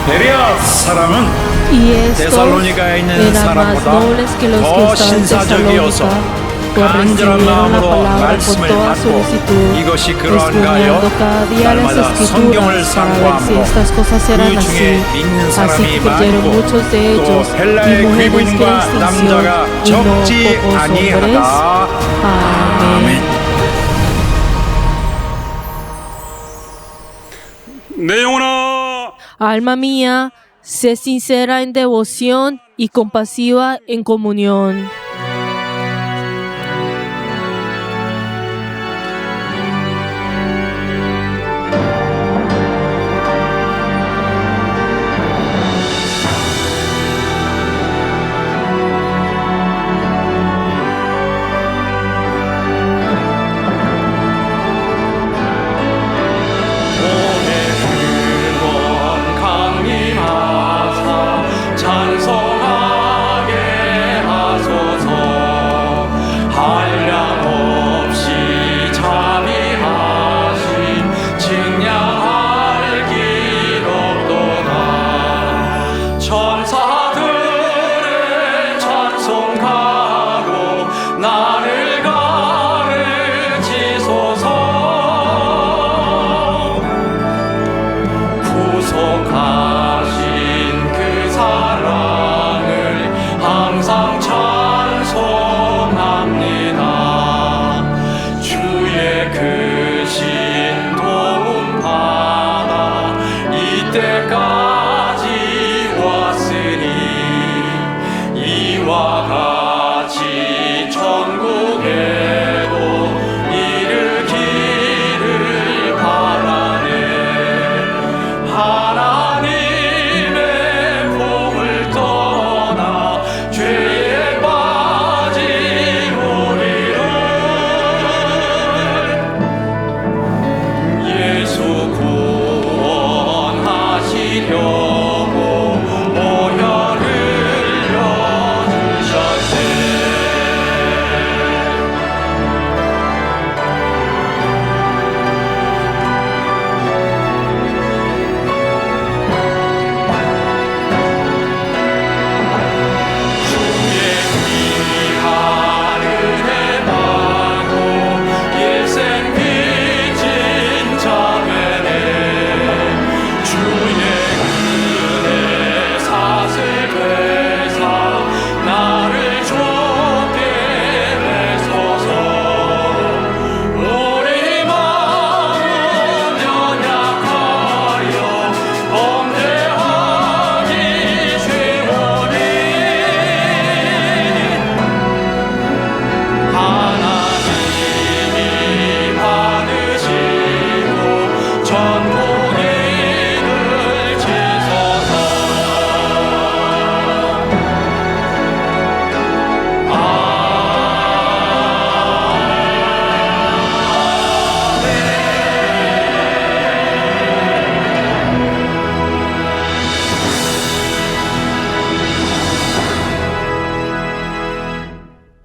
베레아 사람은 Y estos 데살로니가에 있는 eran más 사람보다 nobles que los que 더 estaban en 신사적이어서 Tesalónica, pues 간절한 recibieron la 마음으로 palabra con 말씀을 toda 받고 solicitud, 이것이 그러한가 하여 estudiando cada día las 날마다 성경을 escrituras para ver si 상고하므로 estas cosas eran 그 así. 중에 믿는 Así 사람이 que creyeron 많고 muchos de 또 ellos y 헬라의 mujeres que 귀부인과 남자가 y no 적지 pocos hombres. 아니하다. Amén. 내 영혼아, Alma mía, sé sincera en devoción y compasiva en comunión.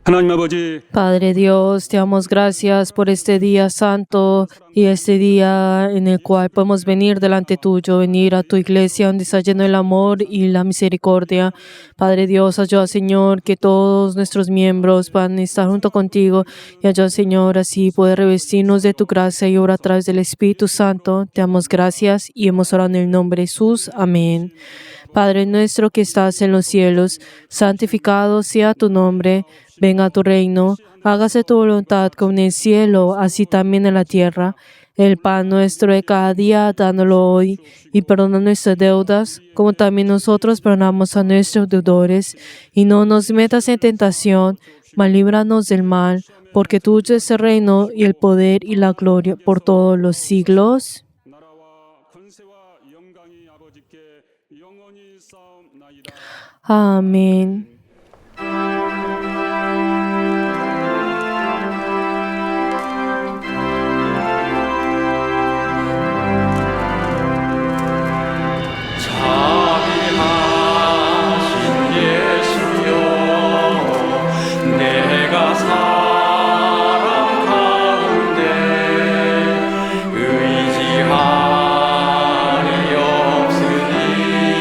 하나님 아버지, Padre Dios, te damos gracias por este día santo y este día en el cual podemos venir delante tuyo, venir a tu iglesia donde está lleno el amor y la misericordia. Padre Dios, ayuda, Señor, que todos nuestros miembros puedan estar junto contigo y ayuda, Señor, así poder revestirnos de tu gracia y obra a través del Espíritu Santo. Te damos gracias y hemos orado en el nombre de Jesús. Amén. Padre nuestro que estás en los cielos, santificado sea tu nombre. Venga a tu reino, hágase tu voluntad como en el cielo, así también en la tierra. El pan nuestro de cada día, dándolo hoy, y perdona nuestras deudas, como también nosotros perdonamos a nuestros deudores. Y no nos metas en tentación, mas líbranos del mal, porque tuyo es el reino, y el poder, y la gloria, por todos los siglos. 나라와 권세와 영광이 아버지께 영원히 쌓옵나이다. Amén. 의지하리 없으니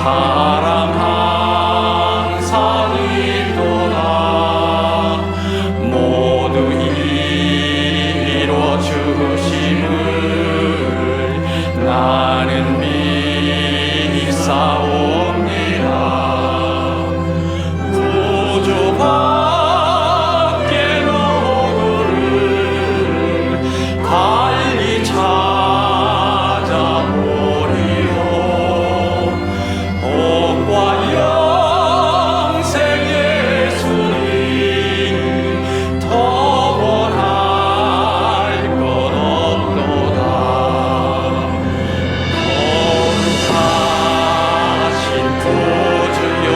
사랑 항상 있도다 모두 이루어 주심을 나는 믿사옵니다. 구주밖에 너를 달리 찾아보리요 복과 영생 예수님 더 원할 것 없도다. 거룩하신 구주여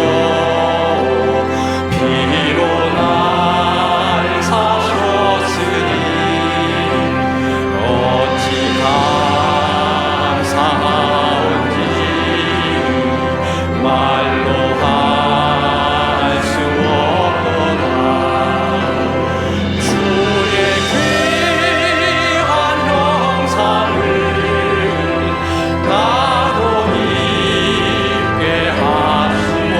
피로 날 사셨으니 어찌 감사하온지 말로 할 수 없도다. 주의 귀한 형상을 나도 입게 하시오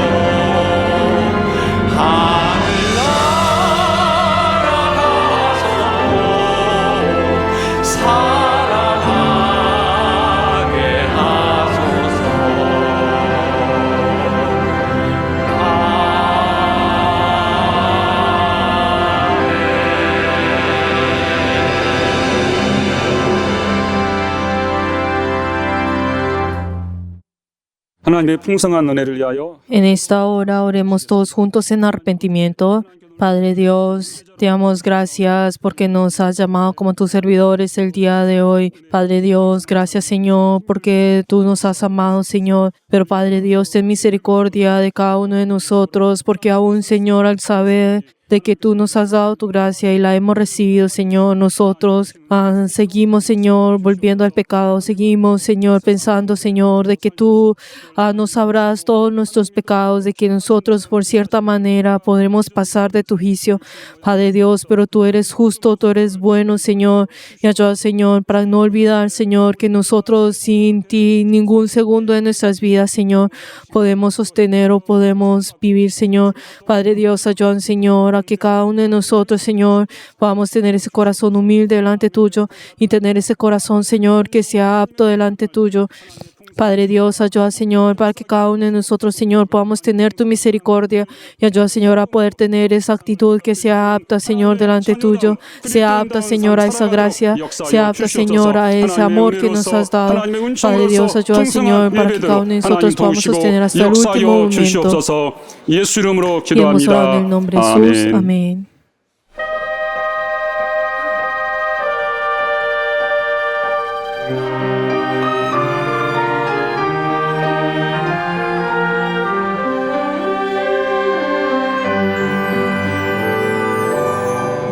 하늘나라 가서도 사랑하게 하소서. 하나님의 풍성한 은혜를 위하여 En esta hora oremos todos juntos en arrepentimiento. Padre Dios, te damos gracias porque nos has llamado como tus servidores el día de hoy. Padre Dios, gracias Señor porque tú nos has amado Señor. Pero Padre Dios, ten misericordia de cada uno de nosotros porque aún Señor al saber de que tú nos has dado tu gracia y la hemos recibido, Señor. Nosotros seguimos, Señor, volviendo al pecado. Seguimos, Señor, pensando, Señor, de que tú nos sabrás todos nuestros pecados, de que nosotros, por cierta manera, podremos pasar de tu juicio, Padre Dios. Pero tú eres justo, tú eres bueno, Señor. Y ayuda, Señor, para no olvidar, Señor, que nosotros sin ti, ningún segundo de nuestras vidas, Señor, podemos sostener o podemos vivir, Señor. Padre Dios, ayuda, Señor, a que cada uno de nosotros, Señor, podamos tener ese corazón humilde delante tuyo y tener ese corazón, Señor, que sea apto delante tuyo. Padre Dios, ayuda, Señor, para que cada uno de nosotros, Señor, podamos tener tu misericordia y ayuda, Señor, a poder tener esa actitud que sea apta, Señor, delante tuyo, sea apta, Señor, a esa gracia, sea apta, Señor, a ese amor que nos has dado. Padre Dios, ayuda, Señor, para que cada uno de nosotros podamos sostener hasta el último momento. 예수 이름으로 Y hemos orado en el 기도합니다. nombre de Jesús. 아멘. Amén.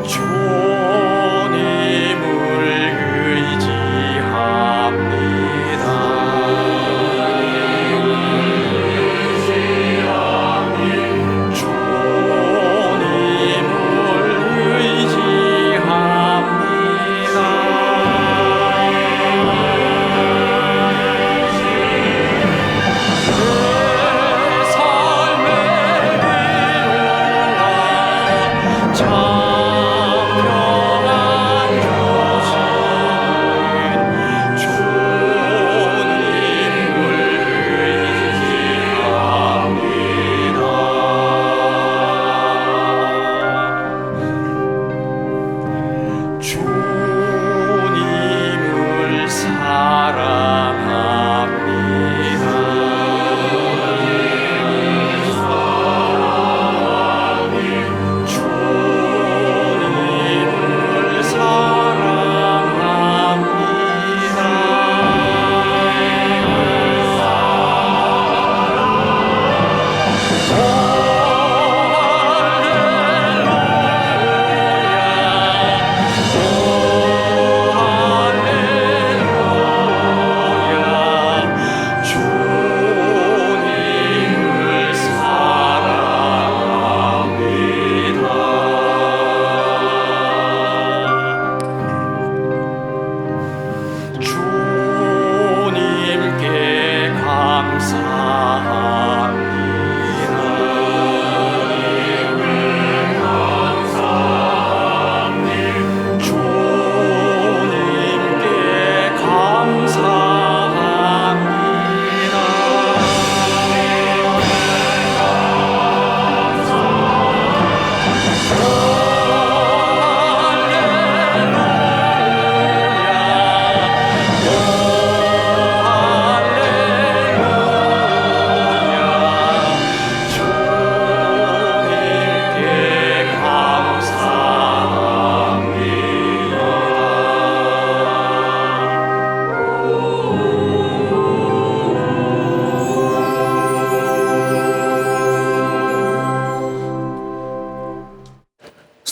주님을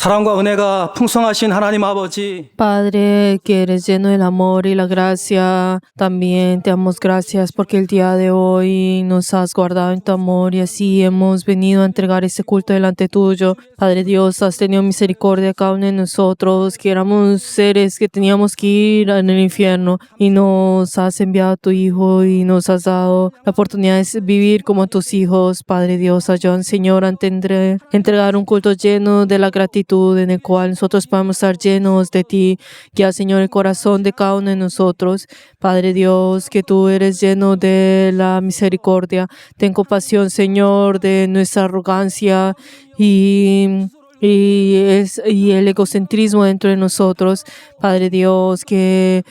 사랑과 은혜가 풍성하신 하나님 아버지, Padre, que eres lleno del amor y la gracia, también te damos gracias porque el día de hoy nos has guardado en tu amor y así hemos venido a entregar este culto delante tuyo. Padre Dios, has tenido misericordia de cada uno de nosotros, que éramos seres que teníamos que ir en el infierno y nos has enviado a tu Hijo y nos has dado la oportunidad de vivir como tus hijos. Padre Dios, ayúdanos, Señor, a entregar un culto lleno de la gratitud en el cual nosotros podamos estar llenos de ti. Guía, Señor, el corazón de cada uno de nosotros. Padre Dios, que tú eres lleno de la misericordia. Ten compasión, Señor, de nuestra arrogancia y el egocentrismo dentro de nosotros. Padre Dios, que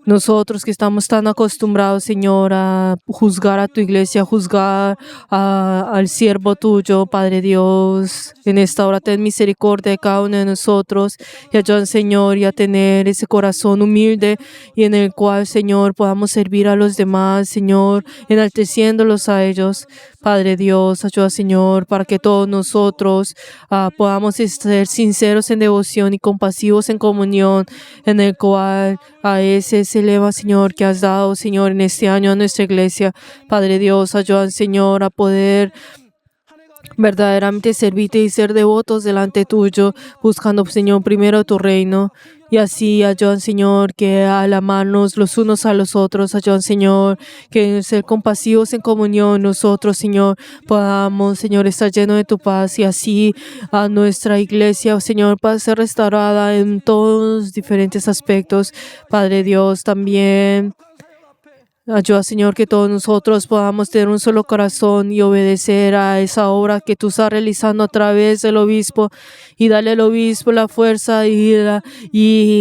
nosotros que estamos tan acostumbrados, Señor, a juzgar a tu iglesia, a juzgar al siervo tuyo, Padre Dios, en esta hora ten misericordia de cada uno de nosotros y ayúdanos, Señor, y a tener ese corazón humilde y en el cual, Señor, podamos servir a los demás, Señor, enalteciéndolos a ellos. Padre Dios, ayuda, Señor, para que todos nosotros podamos ser sinceros en devoción y compasivos en comunión, en el cual a ese se eleva, Señor, que has dado, Señor, en este año a nuestra iglesia. Padre Dios, ayuda, Señor, a poder verdaderamente servirte y ser devotos delante tuyo, buscando, Señor, primero tu reino. Y así ayudan, Señor, que al amarnos los unos a los otros, ayudan, Señor, que ser compasivos en comunión nosotros, Señor, podamos, Señor, estar llenos de tu paz y así a nuestra iglesia, Señor, para ser restaurada en todos los diferentes aspectos. Padre Dios, también ayuda, Señor, que todos nosotros podamos tener un solo corazón y obedecer a esa obra que tú estás realizando a través del obispo y darle al obispo la fuerza y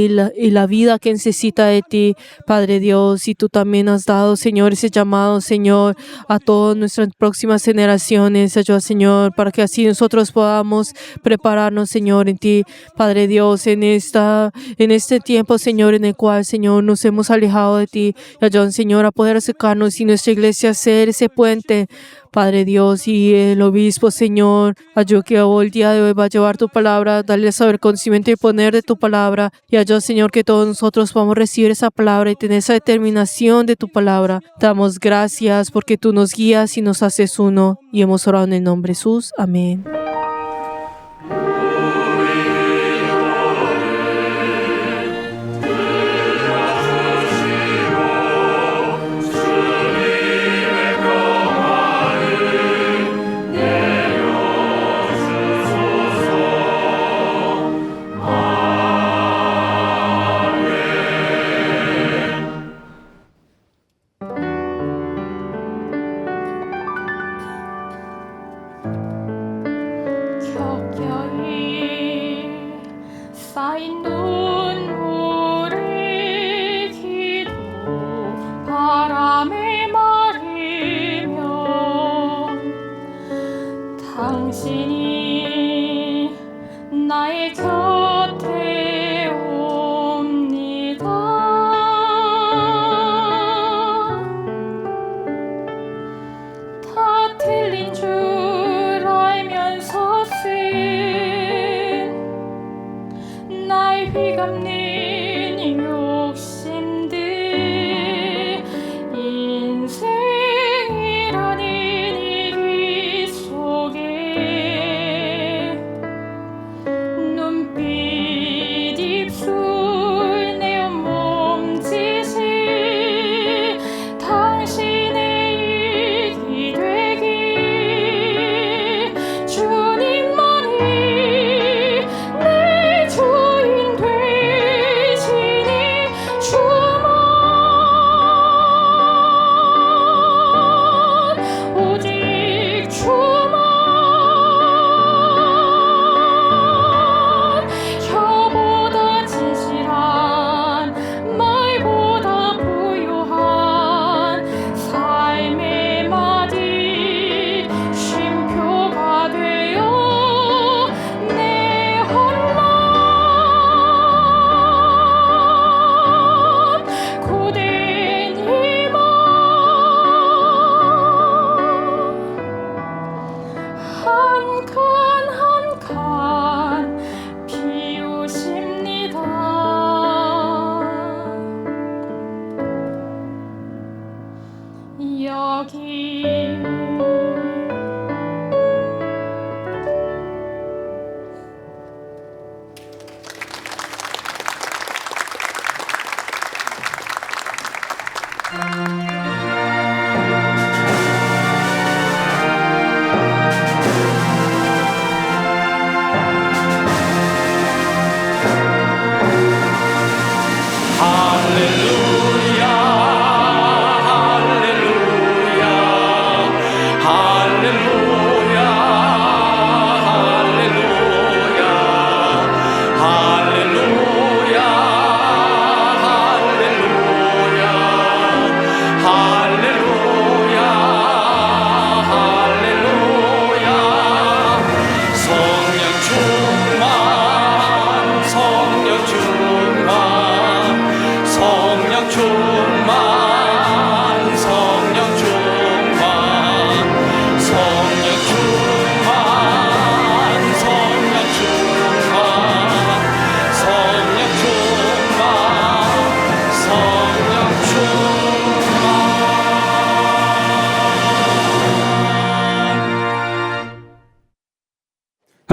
la vida que necesita de ti, Padre Dios. Y tú también has dado, Señor, ese llamado, Señor, a todas nuestras próximas generaciones. Ayuda, Señor, para que así nosotros podamos prepararnos, Señor, en ti, Padre Dios, en este tiempo, Señor, en el cual, Señor, nos hemos alejado de ti. Ayuda, Señor, a poder acercarnos y nuestra iglesia ser ese puente, Padre Dios, y el obispo, Señor, ayuda que el día de hoy va a llevar tu palabra, darle saber conocimiento y poner de tu palabra, y ayuda, Señor, que todos nosotros podamos recibir esa palabra y tener esa determinación de tu palabra. Damos gracias porque tú nos guías y nos haces uno, y hemos orado en el nombre de Jesús. Amén. 격려이 쌓인 눈물의 기도 바람에 마르며 당신이 나의 곁에 옵니다. 다 틀린 줄 알면서 나의 휘감는 욕심들 인생이라는 이 길 속에 눈빛 입술 내 몸짓이 당신의 일이 되길 주님만이 내 주인 되시길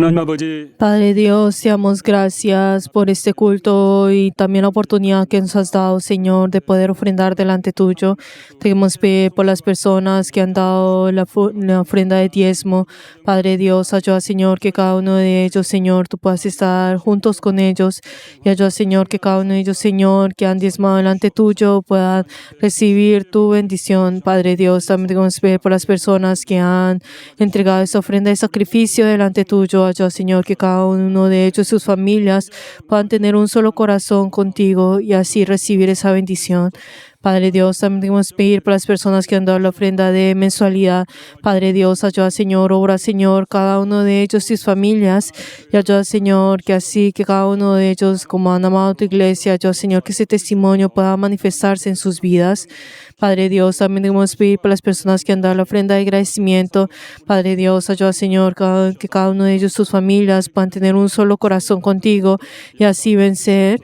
하나님 아버지, Padre Dios, te damos gracias por este culto y también la oportunidad que nos has dado, Señor, de poder ofrendar delante tuyo. Te queremos pedir por las personas que han dado la ofrenda de diezmo. Padre Dios, ayuda, Señor, que cada uno de ellos, Señor, tú puedas estar juntos con ellos. Y ayuda, Señor, que cada uno de ellos, Señor, que han diezmado delante tuyo, puedan recibir tu bendición. Padre Dios, también te queremos pedir por las personas que han entregado esta ofrenda de sacrificio delante tuyo. Ayuda, Señor, que cada uno de ellos y sus familias puedan tener un solo corazón contigo y así recibir esa bendición. Padre Dios, también queremos pedir por las personas que han dado la ofrenda de mensualidad. Padre Dios, ayuda, Señor, obra, Señor, cada uno de ellos y sus familias. Y ayuda, Señor, que así que cada uno de ellos, como han amado tu iglesia, ayuda, Señor, que ese testimonio pueda manifestarse en sus vidas. Padre Dios, también queremos pedir por las personas que han dado la ofrenda de agradecimiento. Padre Dios, ayuda, Señor, que cada uno de ellos y sus familias puedan tener un solo corazón contigo y así vencer.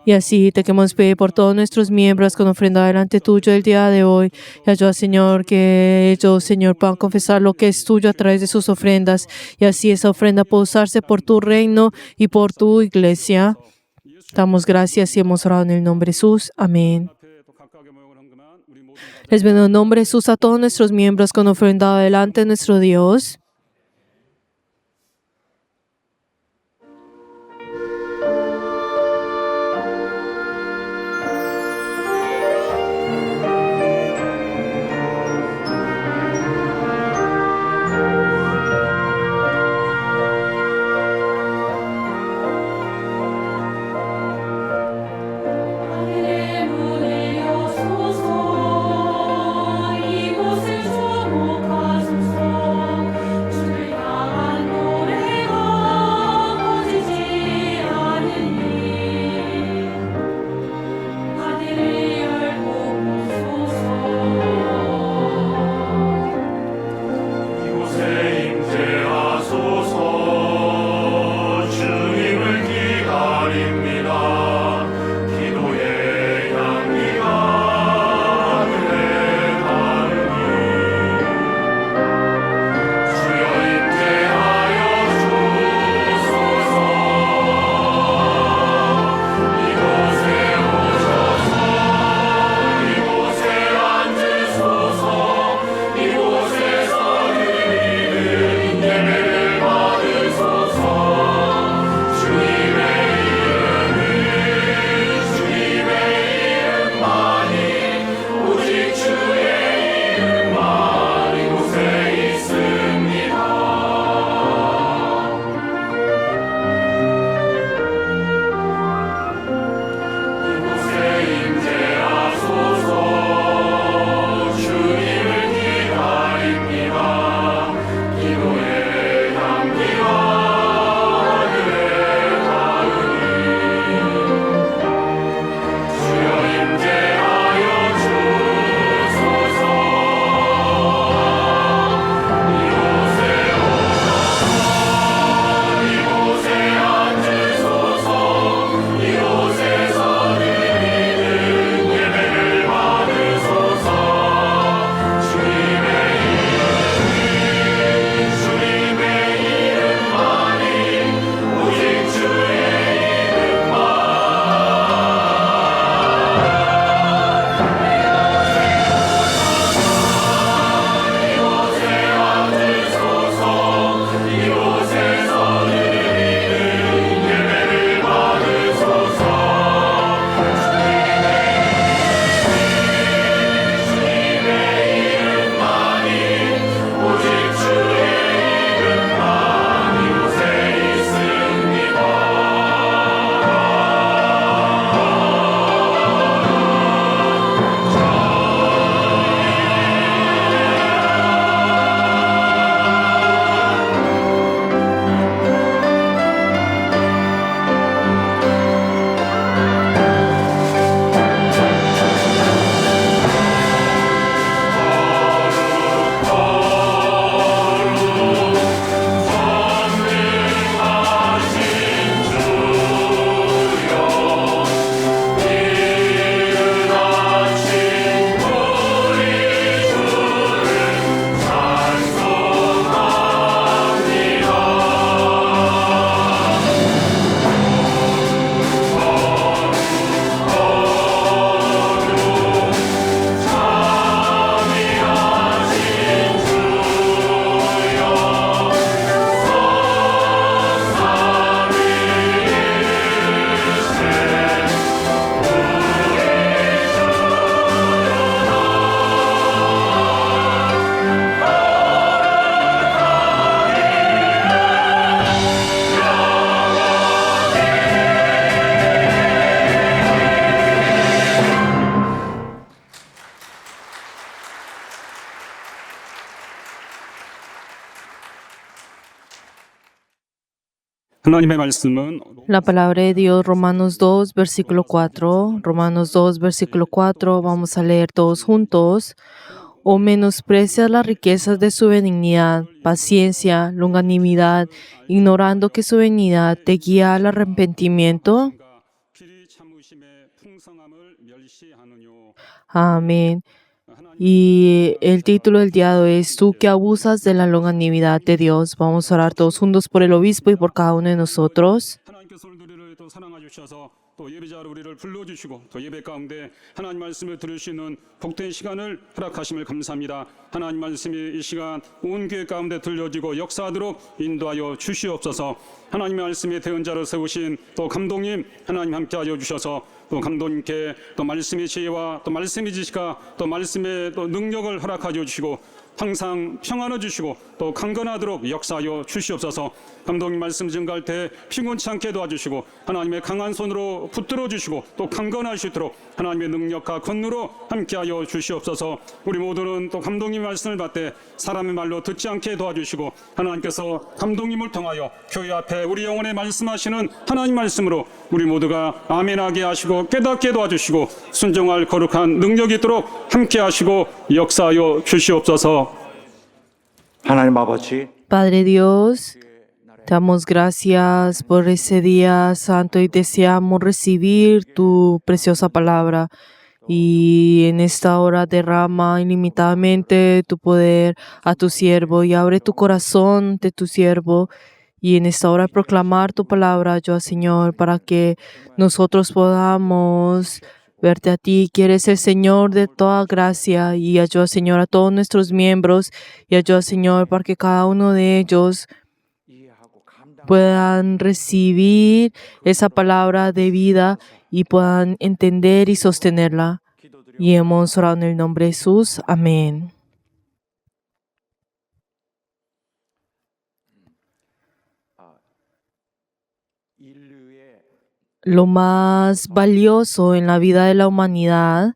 Y así te queremos pedir por todos nuestros miembros con ofrenda delante tuyo el día de hoy. Y ayuda, Señor, que ellos, Señor, puedan confesar lo que es tuyo a través de sus ofrendas. Y así esa ofrenda pueda usarse por tu reino y por tu iglesia. Damos gracias y hemos orado en el nombre de Jesús. Amén. Les bendigo en el nombre de Jesús a todos nuestros miembros con ofrenda delante de nuestro Dios. 이곳에 주목하소서 하나님의 말씀은 La palabra de Dios, Romanos 2, versículo 4. Romanos 2, versículo 4. Vamos a leer todos juntos. O menosprecias las riquezas de su benignidad, paciencia, longanimidad, ignorando que su benignidad te guía al arrepentimiento. 길이 참으심의 풍성함을 멸시하느뇨. Amén. Y el título del día de hoy es Tú que abusas de la longanimidad de Dios. Vamos a orar todos juntos por el obispo y por cada uno de nosotros. 하나님께서 우리를 또 사랑하여 주셔서 또 예배자로 우리를 불러주시고 또 예배 가운데 하나님 말씀을 들을 수 있는 복된 시간을 허락하심을 감사합니다. 하나님 말씀이 이 시간 온 교회 가운데 들려지고 역사하도록 인도하여 주시옵소서. 하나님의 말씀에 대언자로 세우신 또 감독님 하나님 함께하여 주셔서 또 감독님께 또 말씀의 지혜와 또 말씀의 지식과 또 말씀의 또 능력을 허락하여 주시고 항상 평안을 주시고 또 강건하도록 역사하여 주시옵소서. 감독님 말씀 증가할 때 피곤치 않게 도와주시고 하나님의 강한 손으로 붙들어 주시고 또 강건할 수 있도록 하나님의 능력과 권능으로 함께하여 주시옵소서. 우리 모두는 또 감독님 말씀을 받되 사람의 말로 듣지 않게 도와주시고 하나님께서 감독님을 통하여 교회 앞에 우리 영혼에 말씀하시는 하나님 말씀으로 우리 모두가 아멘하게 하시고 깨닫게 도와주시고 순종할 거룩한 능력이 있도록 함께하시고 역사하여 주시옵소서. 하나님 아버지, Padre Dios, te damos gracias por ese día santo y deseamos recibir tu preciosa palabra. Y en esta hora derrama ilimitadamente tu poder a tu siervo y abre tu corazón de tu siervo. Y en esta hora proclamar tu palabra, ayuda, Señor, para que nosotros podamos verte a ti, que eres el Señor de toda gracia. Y ayuda, Señor, a todos nuestros miembros. Y ayuda, Señor, para que cada uno de ellos puedan recibir esa palabra de vida y puedan entender y sostenerla. Y hemos orado en el nombre de Jesús. Amén. Lo más valioso en la vida de la humanidad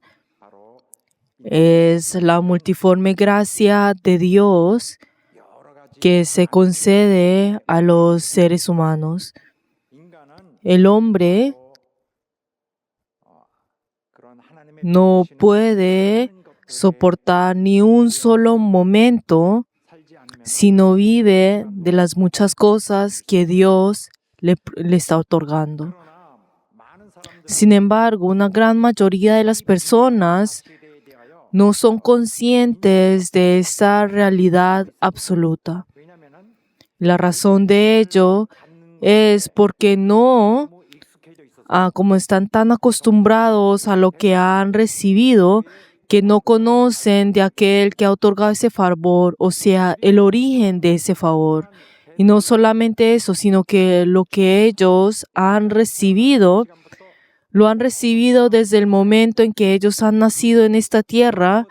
es la multiforme gracia de Dios que se concede a los seres humanos. El hombre no puede soportar ni un solo momento si no vive de las muchas cosas que Dios le está otorgando. Sin embargo, una gran mayoría de las personas no son conscientes de esta realidad absoluta. La razón de ello es porque como están tan acostumbrados a lo que han recibido, que no conocen de aquel que ha otorgado ese favor, o sea, el origen de ese favor. Y no solamente eso, sino que lo que ellos han recibido, lo han recibido desde el momento en que ellos han nacido en esta tierra.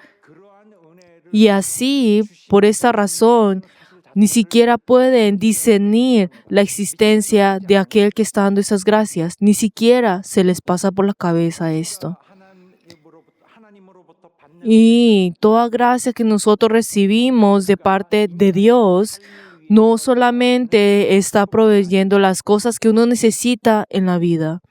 Y así, por esta razón, ni siquiera pueden discernir la existencia de aquel que está dando esas gracias. Ni siquiera se les pasa por la cabeza esto. Y toda gracia que nosotros recibimos de parte de Dios no solamente está proveyendo las cosas que uno necesita en la vida.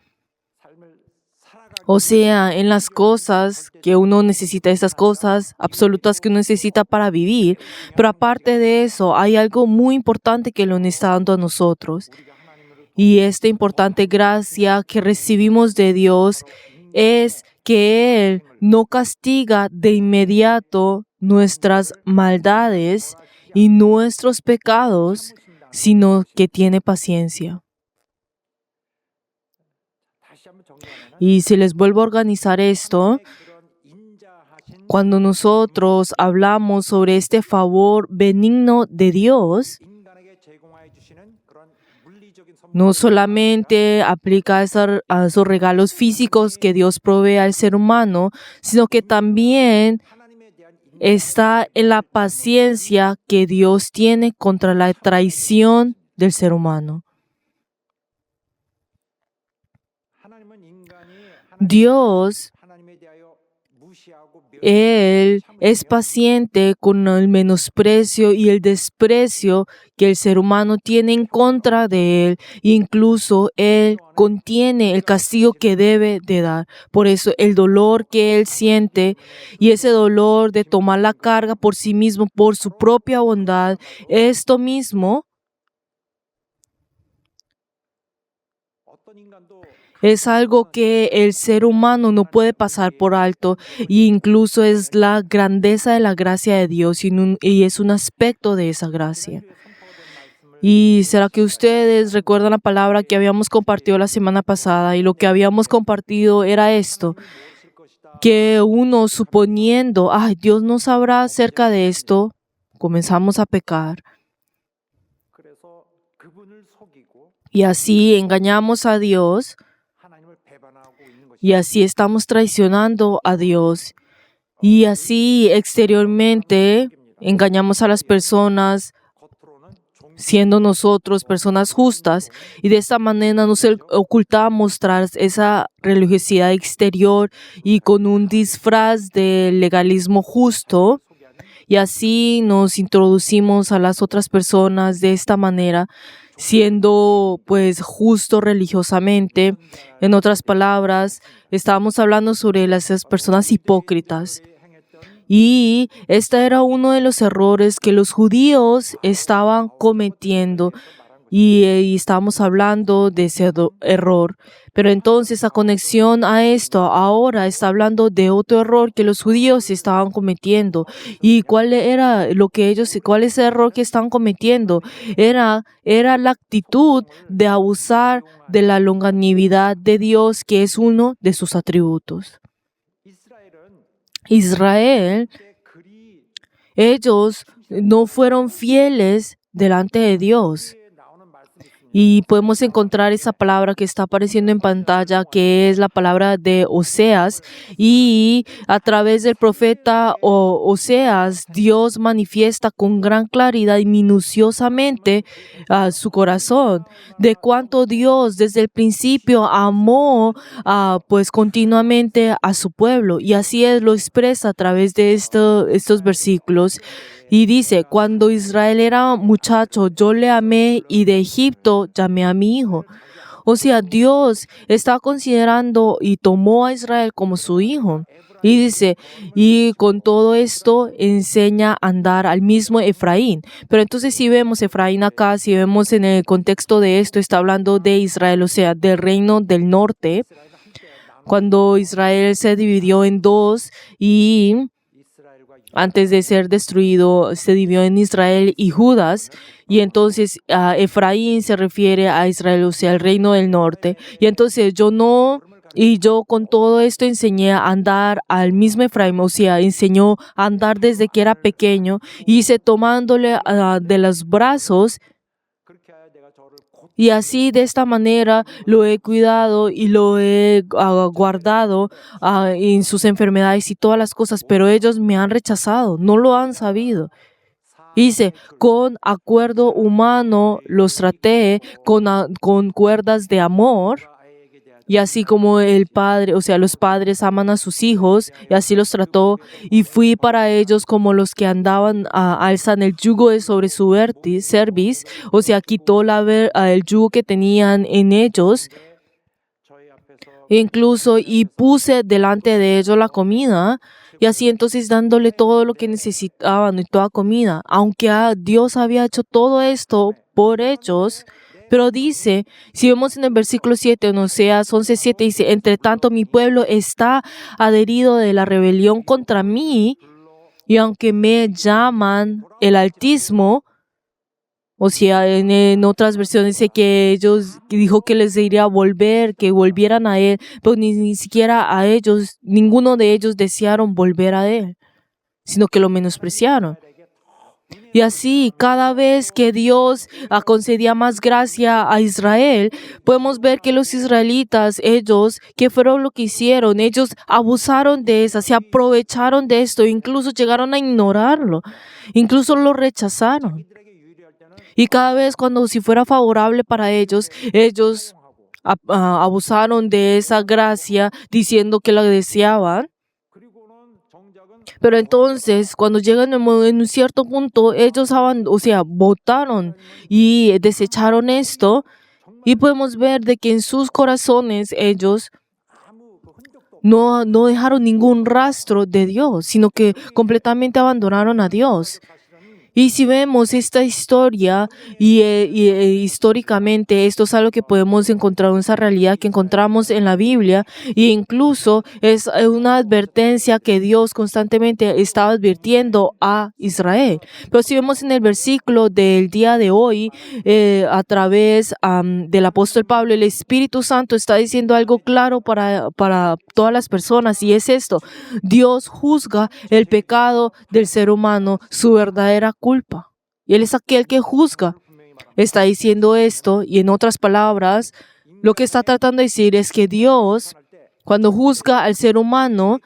O sea, en las cosas que uno necesita, esas cosas absolutas que uno necesita para vivir. Pero aparte de eso, hay algo muy importante que lo está dando a nosotros. Y esta importante gracia que recibimos de Dios es que Él no castiga de inmediato nuestras maldades y nuestros pecados, sino que tiene paciencia. Y si les vuelvo a organizar esto, cuando nosotros hablamos sobre este favor benigno de Dios, no solamente aplica a esos regalos físicos que Dios provee al ser humano, sino que también está en la paciencia que Dios tiene contra la traición del ser humano. Dios Él es paciente con el menosprecio y el desprecio que el ser humano tiene en contra de Él. Incluso Él contiene el castigo que debe de dar. Por eso el dolor que Él siente y ese dolor de tomar la carga por sí mismo, por su propia bondad, esto mismo es algo que el ser humano no puede pasar por alto, e incluso es la grandeza de la gracia de Dios y es un aspecto de esa gracia. ¿Y será que ustedes recuerdan la palabra que habíamos compartido la semana pasada? Y lo que habíamos compartido era esto, que uno suponiendo, ay, Dios no sabrá acerca de esto, comenzamos a pecar. Y así engañamos a Dios. Y así estamos traicionando a Dios. Y así exteriormente engañamos a las personas, siendo nosotros personas justas. Y de esta manera nos ocultamos tras esa religiosidad exterior y con un disfraz de legalismo justo. Y así nos introducimos a las otras personas de esta manera, siendo pues justo religiosamente. En otras palabras, estábamos hablando sobre esas personas hipócritas. Y este era uno de los errores que los judíos estaban cometiendo. Y estábamos hablando de ese error. Pero entonces, a conexión a esto, ahora está hablando de otro error que los judíos estaban cometiendo. ¿Y cuál era cuál es el error que estaban cometiendo? Era la actitud de abusar de la longanimidad de Dios, que es uno de sus atributos. Israel, ellos no fueron fieles delante de Dios. Y podemos encontrar esa palabra que está apareciendo en pantalla, que es la palabra de Oseas. Y a través del profeta Oseas, Dios manifiesta con gran claridad y minuciosamente su corazón, de cuánto Dios desde el principio amó pues continuamente a su pueblo. Y así Él lo expresa a través de estos versículos. Y dice, cuando Israel era muchacho, yo le amé y de Egipto llamé a mi hijo. O sea, Dios está considerando y tomó a Israel como su hijo. Y dice, y con todo esto enseña a andar al mismo Efraín. Pero entonces si vemos Efraín acá, si vemos en el contexto de esto, está hablando de Israel, o sea, del reino del norte. Cuando Israel se dividió en dos y antes de ser destruido, se dividió en Israel y Judas. Y entonces Efraín se refiere a Israel, o sea, el reino del norte. Y entonces yo con todo esto enseñé a andar al mismo Efraín, o sea, enseñó a andar desde que era pequeño. Y hice tomándole de los brazos. Y así de esta manera lo he cuidado y lo he guardado en sus enfermedades y todas las cosas, pero ellos me han rechazado, no lo han sabido. Dice, con acuerdo humano los traté, con cuerdas de amor. Y así como el padre, o sea, los padres aman a sus hijos, y así los trató, y fui para ellos como los que andaban, alzan el yugo de sobre su cerviz, o sea, quitó el yugo que tenían en ellos, incluso, y puse delante de ellos la comida, y así entonces dándole todo lo que necesitaban y toda comida, aunque Dios había hecho todo esto por ellos. Pero dice, si vemos en el versículo 7, en Oseas 11:7, dice, entre tanto mi pueblo está adherido de la rebelión contra mí, y aunque me llaman el Altísimo, o sea, en otras versiones dice que dijo que les diría volver, que volvieran a Él, pero ni siquiera a ellos, ninguno de ellos desearon volver a Él, sino que lo menospreciaron. Y así, cada vez que Dios concedía más gracia a Israel, podemos ver que los israelitas, ellos, ¿qué fueron lo que hicieron? Ellos abusaron de eso, se aprovecharon de esto, incluso llegaron a ignorarlo, incluso lo rechazaron. Y cada vez si fuera favorable para ellos, ellos abusaron de esa gracia diciendo que la deseaban. Pero entonces, cuando llegan en un cierto punto, ellos votaron y desecharon esto. Y podemos ver de que en sus corazones ellos no dejaron ningún rastro de Dios, sino que completamente abandonaron a Dios. Y si vemos esta historia históricamente, esto es algo que podemos encontrar, esa realidad que encontramos en la Biblia, e incluso es una advertencia que Dios constantemente estaba advirtiendo a Israel. Pero si vemos en el versículo del día de hoy, a través del apóstol Pablo, el Espíritu Santo está diciendo algo claro para todas las personas, y es esto: Dios juzga el pecado del ser humano, su verdadera culpa. Y Él es aquel que juzga. Está diciendo esto, y en otras palabras, lo que está tratando de decir es que Dios, cuando juzga al ser humano,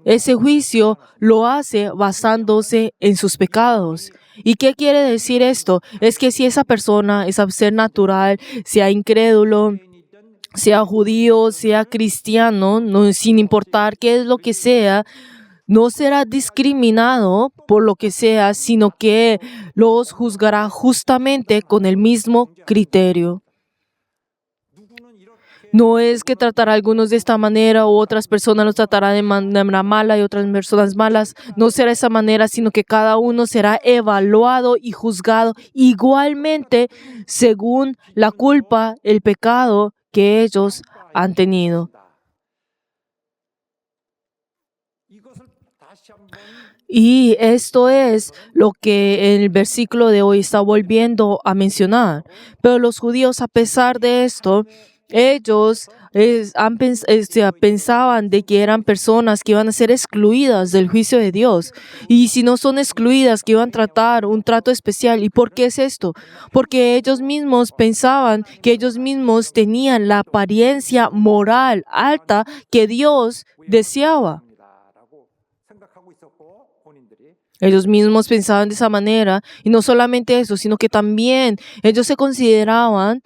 ese juicio lo hace basándose en sus pecados. ¿Y qué quiere decir esto? Es que si esa persona, ese ser natural, sea incrédulo, sea judío, sea cristiano, sin importar qué es lo que sea, no será discriminado por lo que sea, sino que los juzgará justamente con el mismo criterio. No es que tratará a algunos de esta manera o otras personas los tratará de manera mala y otras personas malas. No será de esa manera, sino que cada uno será evaluado y juzgado igualmente según la culpa, el pecado que ellos han tenido. Y esto es lo que el versículo de hoy está volviendo a mencionar. Pero los judíos, a pesar de esto, ellos pensaban de que eran personas que iban a ser excluidas del juicio de Dios. Y si no son excluidas, que iban a tratar un trato especial. ¿Y por qué es esto? Porque ellos mismos pensaban que ellos mismos tenían la apariencia moral alta que Dios deseaba. Ellos mismos pensaban de esa manera, y no solamente eso, sino que también ellos se consideraban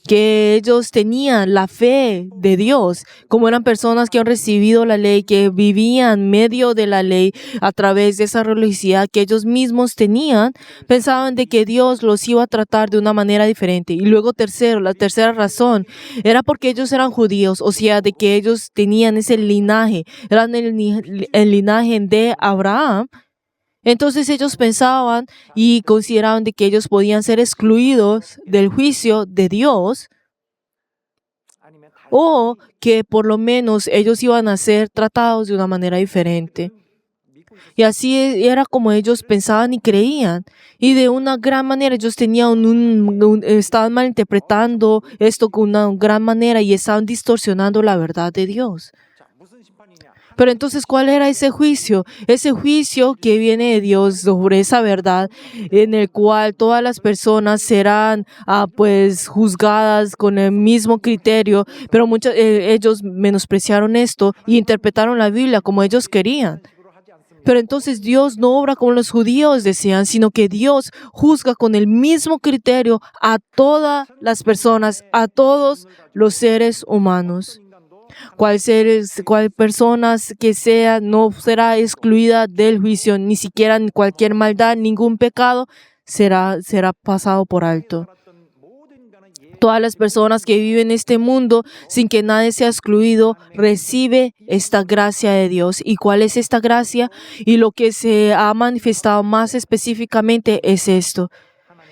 que ellos tenían la fe de Dios, como eran personas que han recibido la ley, que vivían medio de la ley a través de esa religiosidad que ellos mismos tenían, pensaban de que Dios los iba a tratar de una manera diferente. Y luego la tercera razón, era porque ellos eran judíos, o sea, de que ellos tenían ese linaje, eran el linaje de Abraham. Entonces ellos pensaban y consideraban de que ellos podían ser excluidos del juicio de Dios, o que por lo menos ellos iban a ser tratados de una manera diferente. Y así era como ellos pensaban y creían. Y de una gran manera ellos tenían estaban malinterpretando esto con una gran manera y estaban distorsionando la verdad de Dios. Pero entonces, ¿cuál era ese juicio? Ese juicio que viene de Dios sobre esa verdad, en el cual todas las personas serán juzgadas con el mismo criterio, pero ellos menospreciaron esto y interpretaron la Biblia como ellos querían. Pero entonces Dios no obra como los judíos desean, sino que Dios juzga con el mismo criterio a todas las personas, a todos los seres humanos. Cual personas que sea, no será excluida del juicio, ni siquiera cualquier maldad, ningún pecado será pasado por alto. Todas las personas que viven en este mundo sin que nadie sea excluido, recibe esta gracia de Dios. ¿Y cuál es esta gracia? Y lo que se ha manifestado más específicamente es esto: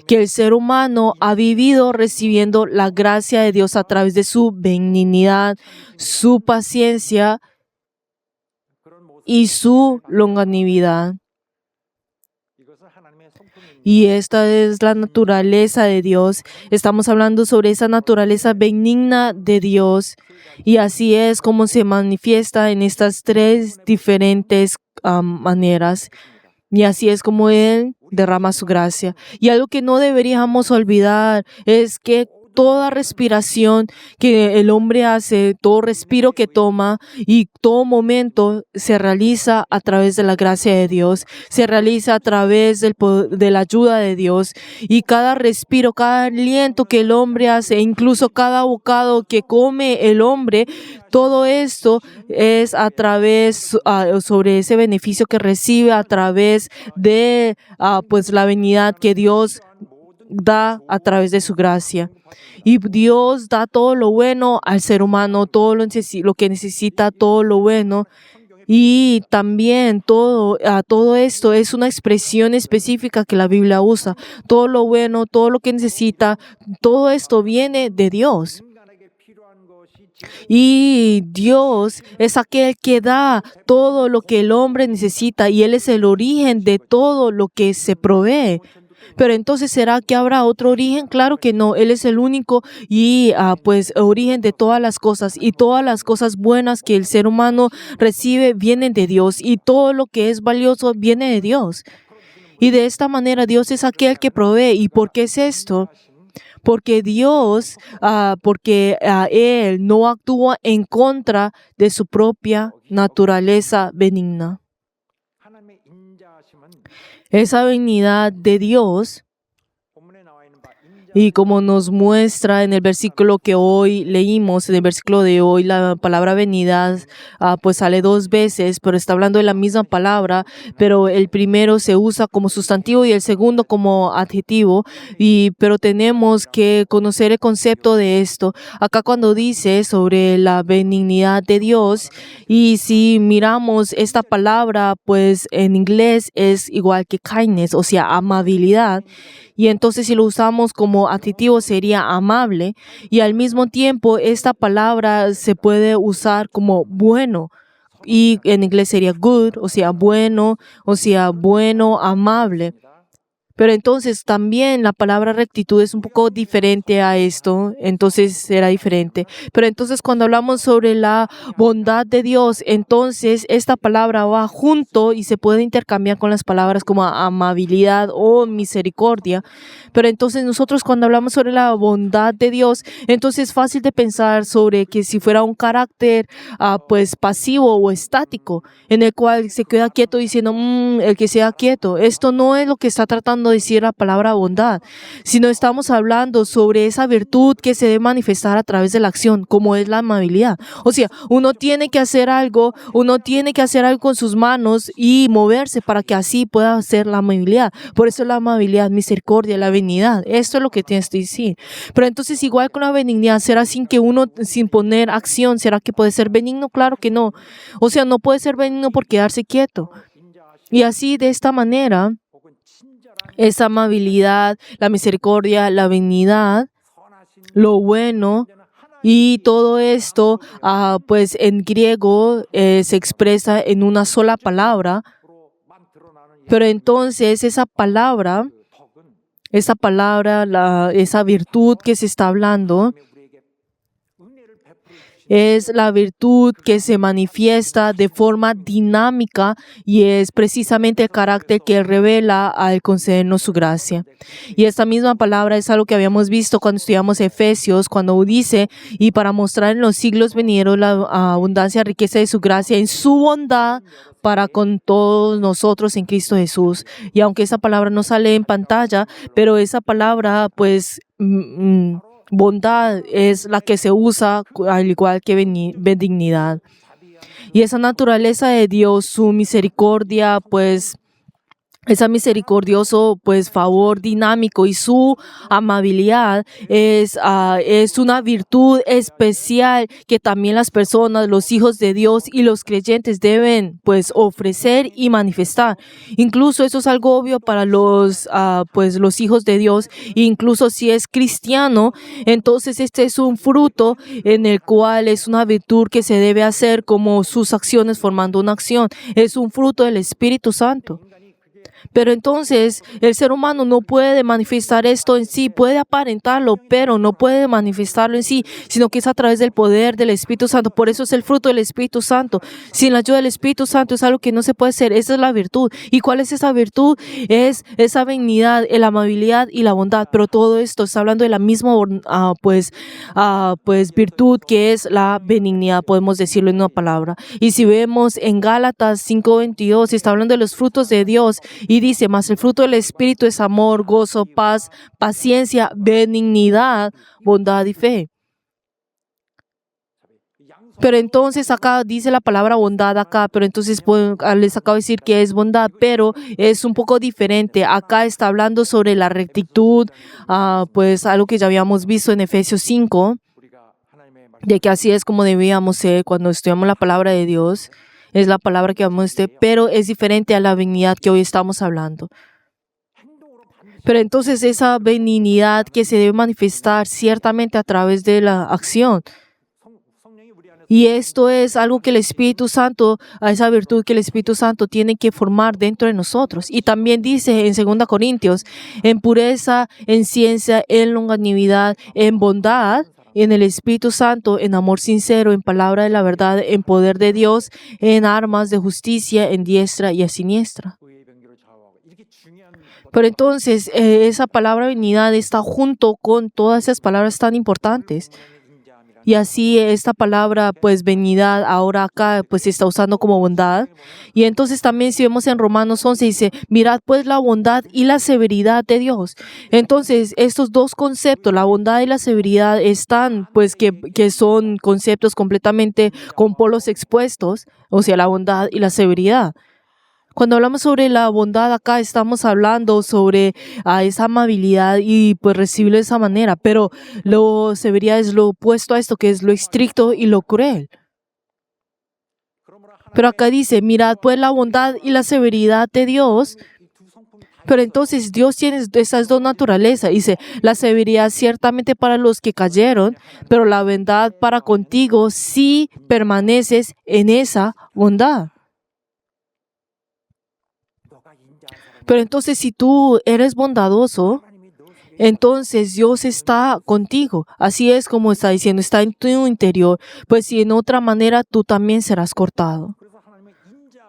que el ser humano ha vivido recibiendo la gracia de Dios a través de su benignidad, su paciencia y su longanimidad. Y esta es la naturaleza de Dios. Estamos hablando sobre esa naturaleza benigna de Dios. Y así es como se manifiesta en estas tres diferentes maneras. Y así es como Él derrama su gracia. Y algo que no deberíamos olvidar es que toda respiración que el hombre hace, todo respiro que toma y todo momento se realiza a través de la gracia de Dios, se realiza a través de la ayuda de Dios. Y cada respiro, cada aliento que el hombre hace, incluso cada bocado que come el hombre, todo esto es a través, sobre ese beneficio que recibe a través de pues la benignidad que Dios da a través de su gracia. Y Dios da todo lo bueno al ser humano, todo lo que necesita, todo lo bueno. Y también todo esto es una expresión específica que la Biblia usa. Todo lo bueno, todo lo que necesita, todo esto viene de Dios. Y Dios es aquel que da todo lo que el hombre necesita y Él es el origen de todo lo que se provee. Pero entonces, ¿será que habrá otro origen? Claro que no. Él es el único y pues origen de todas las cosas. Y todas las cosas buenas que el ser humano recibe vienen de Dios. Y todo lo que es valioso viene de Dios. Y de esta manera Dios es aquel que provee. ¿Y por qué es esto? Porque Dios, Él no actúa en contra de su propia naturaleza benigna. Esa benignidad de Dios, y como nos muestra en el versículo que hoy leímos, en el versículo de hoy, la palabra benignidad pues sale 2 veces, pero está hablando de la misma palabra, pero el primero se usa como sustantivo y el segundo como adjetivo, pero tenemos que conocer el concepto de esto. Acá cuando dice sobre la benignidad de Dios, y si miramos esta palabra, pues en inglés es igual que kindness, o sea, amabilidad. Y entonces si lo usamos como adjetivo sería amable. Y al mismo tiempo esta palabra se puede usar como bueno. Y en inglés sería good, o sea, bueno, amable. Pero entonces también la palabra rectitud es un poco diferente a esto, entonces será diferente. Pero entonces cuando hablamos sobre la bondad de Dios, entonces esta palabra va junto y se puede intercambiar con las palabras como amabilidad o misericordia. Pero entonces nosotros cuando hablamos sobre la bondad de Dios, entonces es fácil de pensar sobre que si fuera un carácter pues pasivo o estático, en el cual se queda quieto diciendo, el que sea quieto. Esto no es lo que está tratando de decir la palabra bondad, sino estamos hablando sobre esa virtud que se debe manifestar a través de la acción, como es la amabilidad. O sea, uno tiene que hacer algo con sus manos y moverse para que así pueda hacer la amabilidad. Por eso la amabilidad, misericordia, la benignidad. Esto es lo que tienes que decir. Pero entonces igual con la benignidad, ¿será sin poner acción? ¿Será que puede ser benigno? Claro que no. O sea, no puede ser benigno por quedarse quieto. Y así de esta manera, esa amabilidad, la misericordia, la benignidad, lo bueno y todo esto, pues en griego se expresa en una sola palabra. Pero entonces esa virtud que se está hablando, es la virtud que se manifiesta de forma dinámica y es precisamente el carácter que revela al concedernos su gracia. Y esta misma palabra es algo que habíamos visto cuando estudiamos Efesios, cuando dice, y para mostrar en los siglos venideros la abundancia, riqueza de su gracia en su bondad para con todos nosotros en Cristo Jesús. Y aunque esa palabra no sale en pantalla, pero esa palabra pues bondad es la que se usa al igual que benignidad. Y esa naturaleza de Dios, su misericordia, pues ese misericordioso favor dinámico y su amabilidad es una virtud especial que también las personas, los hijos de Dios y los creyentes deben ofrecer y manifestar. Incluso eso es algo obvio para los hijos de Dios. Incluso si es cristiano, entonces este es un fruto en el cual es una virtud que se debe hacer como sus acciones formando una acción. Es un fruto del Espíritu Santo. Pero entonces el ser humano no puede manifestar esto en sí, puede aparentarlo, pero no puede manifestarlo en sí, sino que es a través del poder del Espíritu Santo. Por eso es el fruto del Espíritu Santo. Sin la ayuda del Espíritu Santo es algo que no se puede hacer. Esa es la virtud. ¿Y cuál es esa virtud? Es esa benignidad, la amabilidad y la bondad. Pero todo esto está hablando de la misma virtud que es la benignidad, podemos decirlo en una palabra. Y si vemos en Gálatas 5:22, está hablando de los frutos de Dios. Y dice, mas el fruto del Espíritu es amor, gozo, paz, paciencia, benignidad, bondad y fe. Pero entonces acá dice la palabra bondad acá, pero entonces les acabo de decir que es bondad, pero es un poco diferente. Acá está hablando sobre la rectitud, pues algo que ya habíamos visto en Efesios 5, de que así es como debíamos ser cuando estudiamos la palabra de Dios. Es la palabra que vamos a estudiar, pero es diferente a la benignidad que hoy estamos hablando. Pero entonces esa benignidad que se debe manifestar ciertamente a través de la acción. Y esto es algo que el Espíritu Santo, a esa virtud que el Espíritu Santo tiene que formar dentro de nosotros. Y también dice en 2 Corintios, en pureza, en ciencia, en longanimidad, en bondad, en el Espíritu Santo, en amor sincero, en palabra de la verdad, en poder de Dios, en armas de justicia, en diestra y a siniestra. Pero entonces esa palabra benignidad está junto con todas esas palabras tan importantes. Y así esta palabra, pues benignidad, ahora acá pues se está usando como bondad. Y entonces también si vemos en Romanos 11 dice, mirad pues la bondad y la severidad de Dios. Entonces estos dos conceptos, la bondad y la severidad, están pues que son conceptos completamente con polos expuestos, o sea, la bondad y la severidad. Cuando hablamos sobre la bondad acá estamos hablando sobre esa amabilidad y pues recibirlo de esa manera, pero la severidad es lo opuesto a esto, que es lo estricto y lo cruel. Pero acá dice, mirad pues la bondad y la severidad de Dios. Pero entonces Dios tiene esas dos naturalezas. Dice, la severidad ciertamente para los que cayeron, pero la bondad para contigo si permaneces en esa bondad. Pero entonces si tú eres bondadoso, entonces Dios está contigo. Así es como está diciendo, está en tu interior. Pues si en otra manera tú también serás cortado.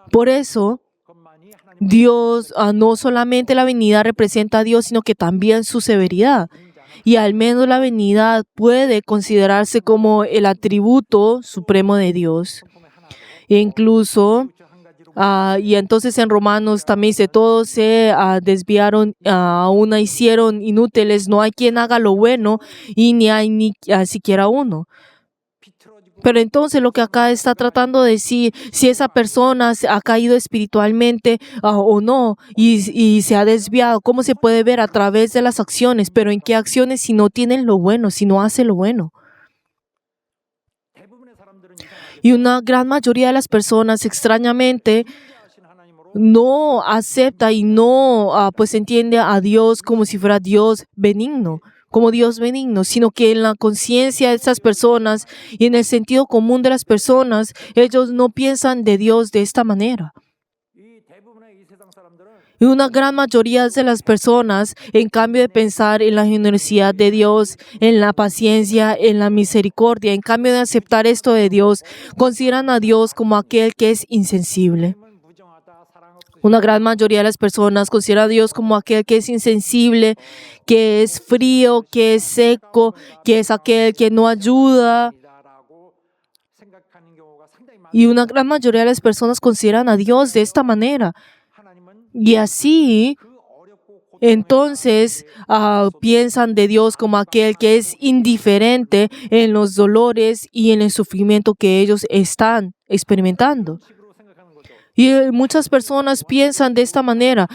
Por eso, Dios, no solamente la benignidad representa a Dios, sino que también su severidad. Y al menos la benignidad puede considerarse como el atributo supremo de Dios. E incluso, y entonces en Romanos también dice, todos se desviaron, aún hicieron inútiles, no hay quien haga lo bueno y ni hay ni siquiera uno. Pero entonces lo que acá está tratando de decir, si esa persona ha caído espiritualmente o no y se ha desviado, ¿cómo se puede ver? A través de las acciones. Pero ¿en qué acciones si no tienen lo bueno, si no hace lo bueno? Y una gran mayoría de las personas, extrañamente, no acepta y no pues entiende a Dios como si fuera Dios benigno, como Dios benigno, sino que en la conciencia de estas personas y en el sentido común de las personas, ellos no piensan de Dios de esta manera. Y una gran mayoría de las personas, en cambio de pensar en la generosidad de Dios, en la paciencia, en la misericordia, en cambio de aceptar esto de Dios, consideran a Dios como aquel que es insensible. Una gran mayoría de las personas consideran a Dios como aquel que es insensible, que es frío, que es seco, que es aquel que no ayuda. Y una gran mayoría de las personas consideran a Dios de esta manera. Y así, entonces, piensan de Dios como aquel que es indiferente en los dolores y en el sufrimiento que ellos están experimentando. Y muchas personas piensan de esta manera,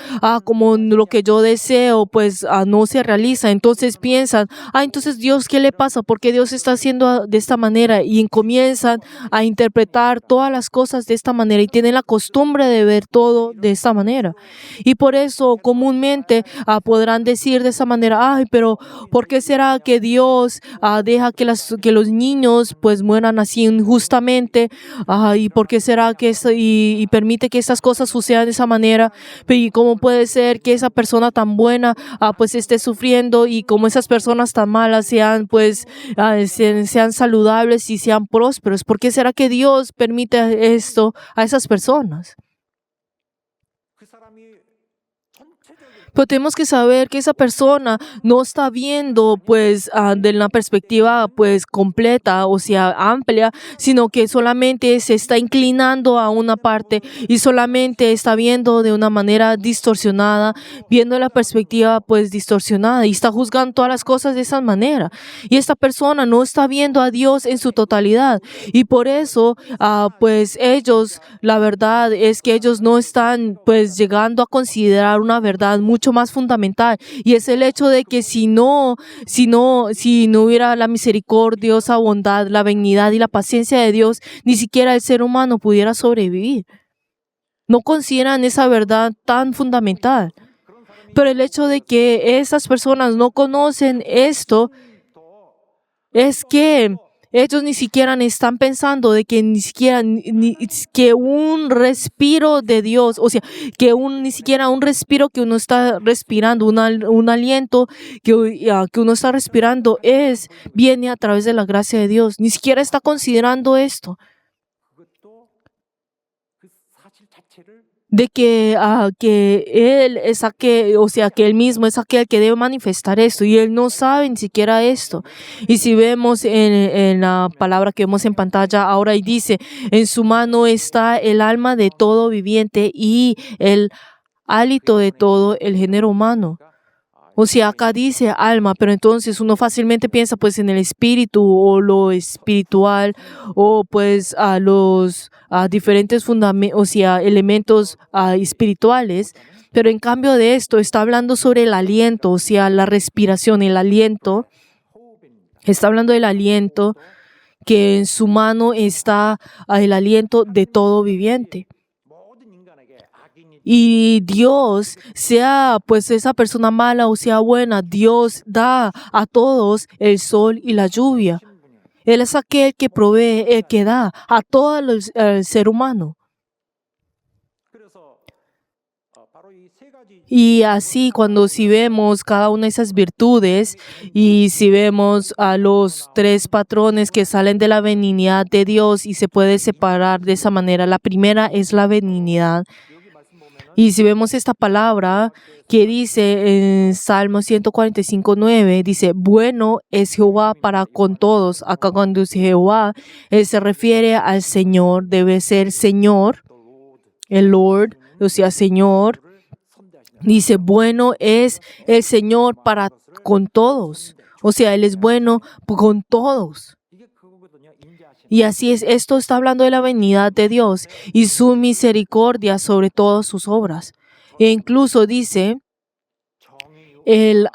como lo que yo deseo, pues no se realiza. Entonces piensan, entonces Dios, ¿qué le pasa? ¿Por qué Dios está haciendo de esta manera? Y comienzan a interpretar todas las cosas de esta manera y tienen la costumbre de ver todo de esta manera. Y por eso comúnmente podrán decir de esa manera, pero ¿por qué será que Dios deja que los niños pues mueran así injustamente? ¿Y por qué será que y permite permite que estas cosas sucedan de esa manera. ¿Y cómo puede ser que esa persona tan buena pues esté sufriendo y como esas personas tan malas sean pues sean saludables y sean prósperos? ¿Por qué será que Dios permite esto a esas personas? Pero tenemos que saber que esa persona no está viendo pues de una perspectiva pues completa, o sea, amplia, sino que solamente se está inclinando a una parte y solamente está viendo de una manera distorsionada, viendo la perspectiva pues distorsionada y está juzgando todas las cosas de esa manera. Y esta persona no está viendo a Dios en su totalidad y por eso pues ellos, la verdad es que ellos no están pues llegando a considerar una verdad mucho más fundamental, y es el hecho de que si no hubiera la misericordiosa bondad, la benignidad y la paciencia de Dios, ni siquiera el ser humano pudiera sobrevivir. No consideran esa verdad tan fundamental. Pero el hecho de que esas personas no conocen esto es que ellos ni siquiera están pensando de que ni siquiera que un respiro de Dios, o sea, que ni siquiera un respiro que uno está respirando, un aliento que uno está respirando viene a través de la gracia de Dios. Ni siquiera está considerando esto. De que Él es aquel, o sea, que Él mismo es aquel que debe manifestar esto, y Él no sabe ni siquiera esto. Y si vemos en la palabra que vemos en pantalla ahora, y dice, en su mano está el alma de todo viviente y el hálito de todo el género humano. O sea, acá dice alma, pero entonces uno fácilmente piensa pues en el espíritu o lo espiritual o pues a los diferentes fundamentos, o sea, elementos espirituales. Pero en cambio de esto está hablando sobre el aliento, o sea, la respiración, el aliento. Está hablando del aliento, que en su mano está el aliento de todo viviente. Y Dios, sea pues esa persona mala o sea buena, Dios da a todos el sol y la lluvia. Él es aquel que provee, el que da a todo el ser humano. Y así si vemos cada una de esas virtudes y si vemos a los tres patrones que salen de la benignidad de Dios y se puede separar de esa manera. La primera es la benignidad. Y si vemos esta palabra que dice en Salmo 145:9, dice, bueno es Jehová para con todos. Acá cuando dice Jehová, se refiere al Señor, debe ser Señor, el Lord, o sea, Señor. Dice, bueno es el Señor para con todos. O sea, Él es bueno con todos. Y así es, esto está hablando de la benignidad de Dios y su misericordia sobre todas sus obras. E incluso dice, Él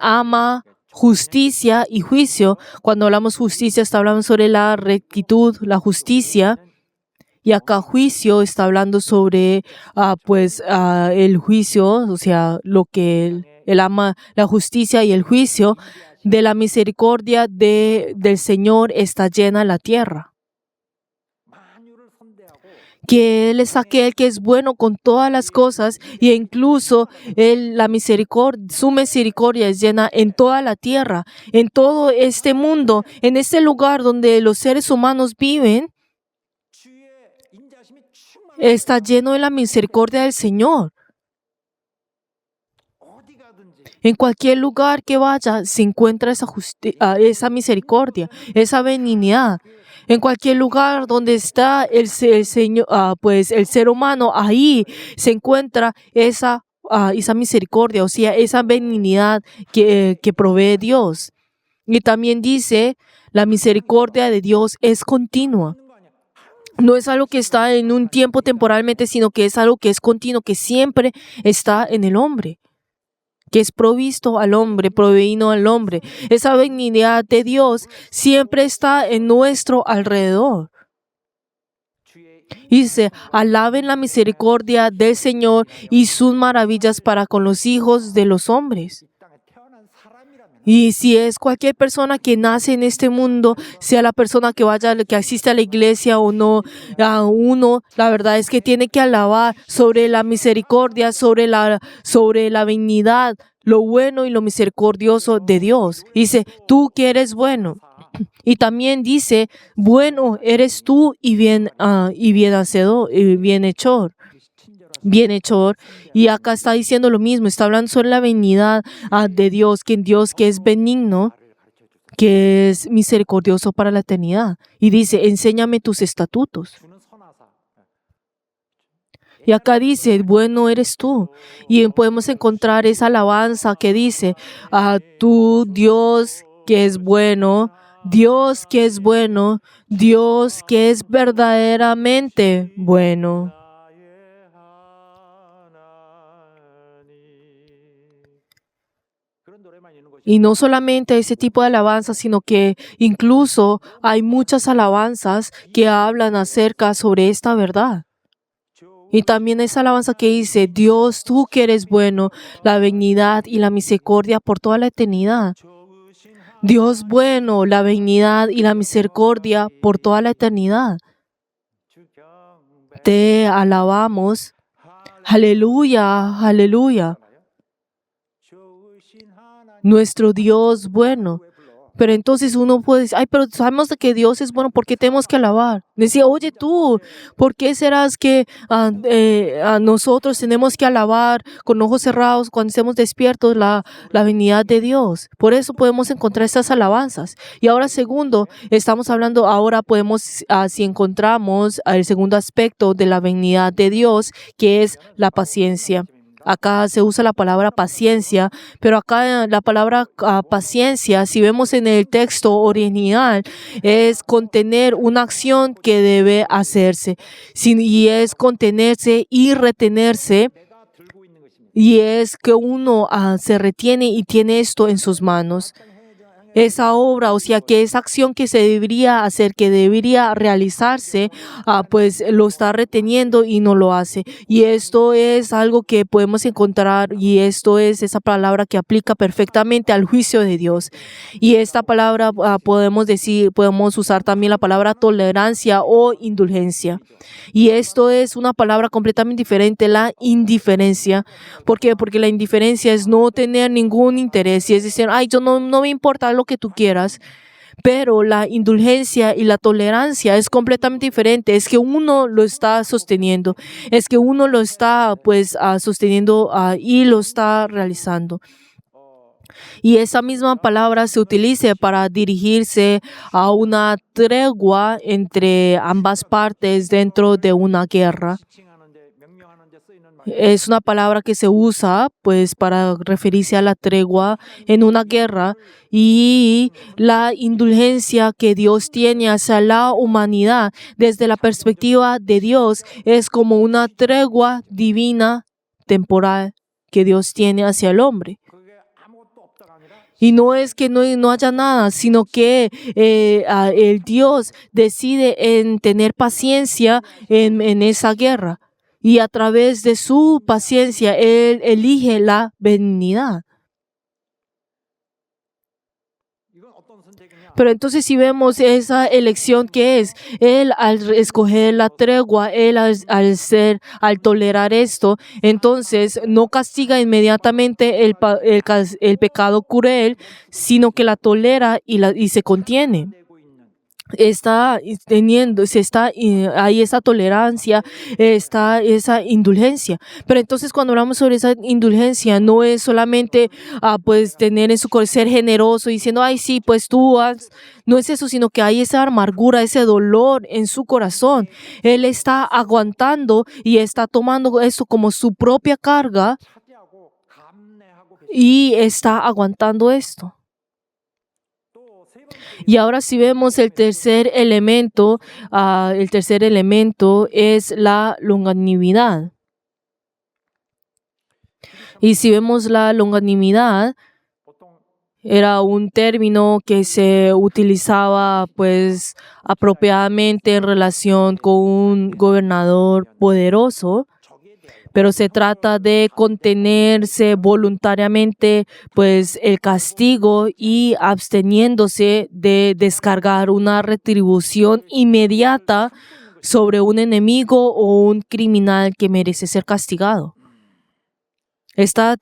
ama justicia y juicio. Cuando hablamos justicia, está hablando sobre la rectitud, la justicia. Y acá juicio está hablando sobre el juicio, o sea, lo que Él ama, la justicia y el juicio. De la misericordia del Señor está llena la tierra. Que Él es aquel que es bueno con todas las cosas e incluso su misericordia es llena en toda la tierra, en todo este mundo, en este lugar donde los seres humanos viven. Está lleno de la misericordia del Señor. En cualquier lugar que vaya se encuentra esa misericordia, esa benignidad. En cualquier lugar donde está el Señor, el ser humano, ahí se encuentra esa misericordia, o sea, esa benignidad que provee Dios. Y también dice, la misericordia de Dios es continua. No es algo que está en un tiempo temporalmente, sino que es algo que es continuo, que siempre está en el hombre, que es provisto al hombre, proveído al hombre. Esa benignidad de Dios siempre está en nuestro alrededor. Dice, alaben la misericordia del Señor y sus maravillas para con los hijos de los hombres. Y si es cualquier persona que nace en este mundo, sea la persona que vaya, que asiste a la iglesia o no, a uno, la verdad es que tiene que alabar sobre la misericordia, sobre la benignidad, lo bueno y lo misericordioso de Dios. Dice, tú que eres bueno. Y también dice, bueno eres tú y bien hacedor, y bienhechor. Y acá está diciendo lo mismo, está hablando sobre la benignidad de Dios que es benigno, que es misericordioso para la eternidad. Y dice, enséñame tus estatutos. Y acá dice, bueno eres tú. Y podemos encontrar esa alabanza que dice, tú Dios que es bueno, Dios que es bueno, Dios que es verdaderamente bueno. Y no solamente ese tipo de alabanza, sino que incluso hay muchas alabanzas que hablan acerca sobre esta verdad. Y también esa alabanza que dice, Dios, tú que eres bueno, la benignidad y la misericordia por toda la eternidad. Dios bueno, la benignidad y la misericordia por toda la eternidad. Te alabamos. Aleluya, aleluya. Nuestro Dios bueno. Pero entonces uno puede decir, ay, pero sabemos de que Dios es bueno, ¿por qué tenemos que alabar? Decía, oye tú, ¿por qué serás que nosotros tenemos que alabar con ojos cerrados cuando estemos despiertos la benignidad de Dios? Por eso podemos encontrar estas alabanzas. Y ahora segundo, estamos hablando, ahora podemos, si encontramos el segundo aspecto de la benignidad de Dios, que es la paciencia. Acá se usa la palabra paciencia, pero acá la palabra paciencia, si vemos en el texto original, es contener una acción que debe hacerse. Y es contenerse y retenerse. Y es que uno se retiene y tiene esto en sus manos. Esa obra, o sea, que esa acción que se debería hacer, que debería realizarse, pues lo está reteniendo y no lo hace. Y esto es algo que podemos encontrar, y esto es esa palabra que aplica perfectamente al juicio de Dios. Y esta palabra podemos usar también la palabra tolerancia o indulgencia. Y esto es una palabra completamente diferente, la indiferencia. ¿Por qué? Porque la indiferencia es no tener ningún interés, y es decir, ay, yo no me importa lo que tú quieras. Pero la indulgencia y la tolerancia es completamente diferente. Es que uno lo está sosteniendo. Es que uno lo está sosteniendo y lo está realizando. Y esa misma palabra se utiliza para dirigirse a una tregua entre ambas partes dentro de una guerra. Es una palabra que se usa para referirse a la tregua en una guerra, y la indulgencia que Dios tiene hacia la humanidad desde la perspectiva de Dios es como una tregua divina temporal que Dios tiene hacia el hombre. Y no es que no haya nada, sino que el Dios decide en tener paciencia en esa guerra. Y a través de su paciencia, Él elige la benignidad. Pero entonces si vemos esa elección que es, Él al escoger la tregua, Él al tolerar esto, entonces no castiga inmediatamente el pecado cruel, sino que la tolera y se contiene. Hay esa tolerancia, está esa indulgencia. Pero entonces cuando hablamos sobre esa indulgencia, no es solamente tener en su corazón, ser generoso diciendo, ay sí, pues tú haz. No es eso, sino que hay esa amargura, ese dolor en su corazón. Él está aguantando y está tomando eso como su propia carga y está aguantando esto. Y ahora si vemos el tercer elemento es la longanimidad. Y si vemos la longanimidad, era un término que se utilizaba apropiadamente en relación con un gobernador poderoso. pero se trata de contenerse voluntariamente, pues el castigo y absteniéndose de descargar una retribución inmediata sobre un enemigo o un criminal que merece ser castigado. Está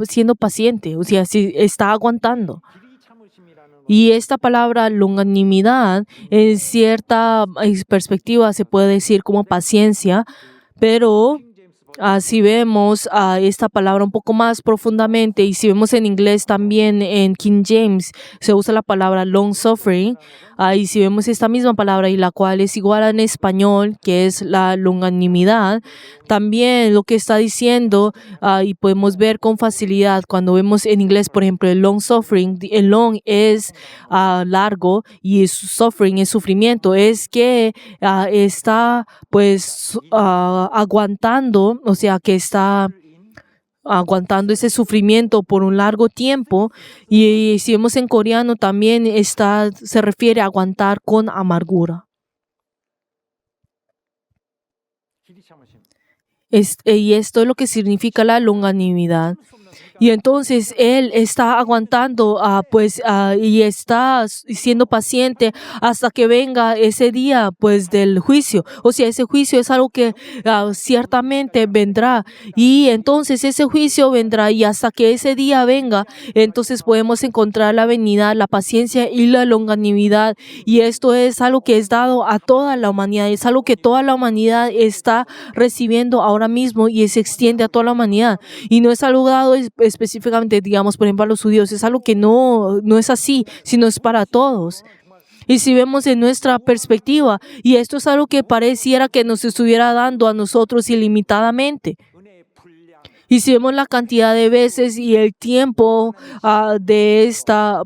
siendo paciente, o sea, sí, está aguantando. Y esta palabra longanimidad, en cierta perspectiva, se puede decir como paciencia, pero si vemos esta palabra un poco más profundamente, y si vemos en inglés también en King James, se usa la palabra long suffering, y si vemos esta misma palabra y la cual es igual en español, que es la longanimidad, también lo que está diciendo, y podemos ver con facilidad cuando vemos en inglés, por ejemplo, el long suffering, el long es largo y suffering es sufrimiento, es que está pues aguantando, o sea, que está aguantando ese sufrimiento por un largo tiempo. Y si vemos en coreano también se refiere a aguantar con amargura. Y esto es lo que significa la longanimidad. Y entonces él está aguantando, y está siendo paciente hasta que venga ese día, pues, del juicio. O sea, ese juicio es algo que ciertamente vendrá. Y entonces ese juicio vendrá y hasta que ese día venga, entonces podemos encontrar la venida, la paciencia y la longanimidad. Y esto es algo que es dado a toda la humanidad. Es algo que toda la humanidad está recibiendo ahora mismo y se extiende a toda la humanidad. Y no es algo dado específicamente, digamos, por ejemplo, a los judíos. Es algo que no es así, sino es para todos. Y si vemos en nuestra perspectiva, y esto es algo que pareciera que nos estuviera dando a nosotros ilimitadamente. Y si vemos la cantidad de veces y el tiempo de esta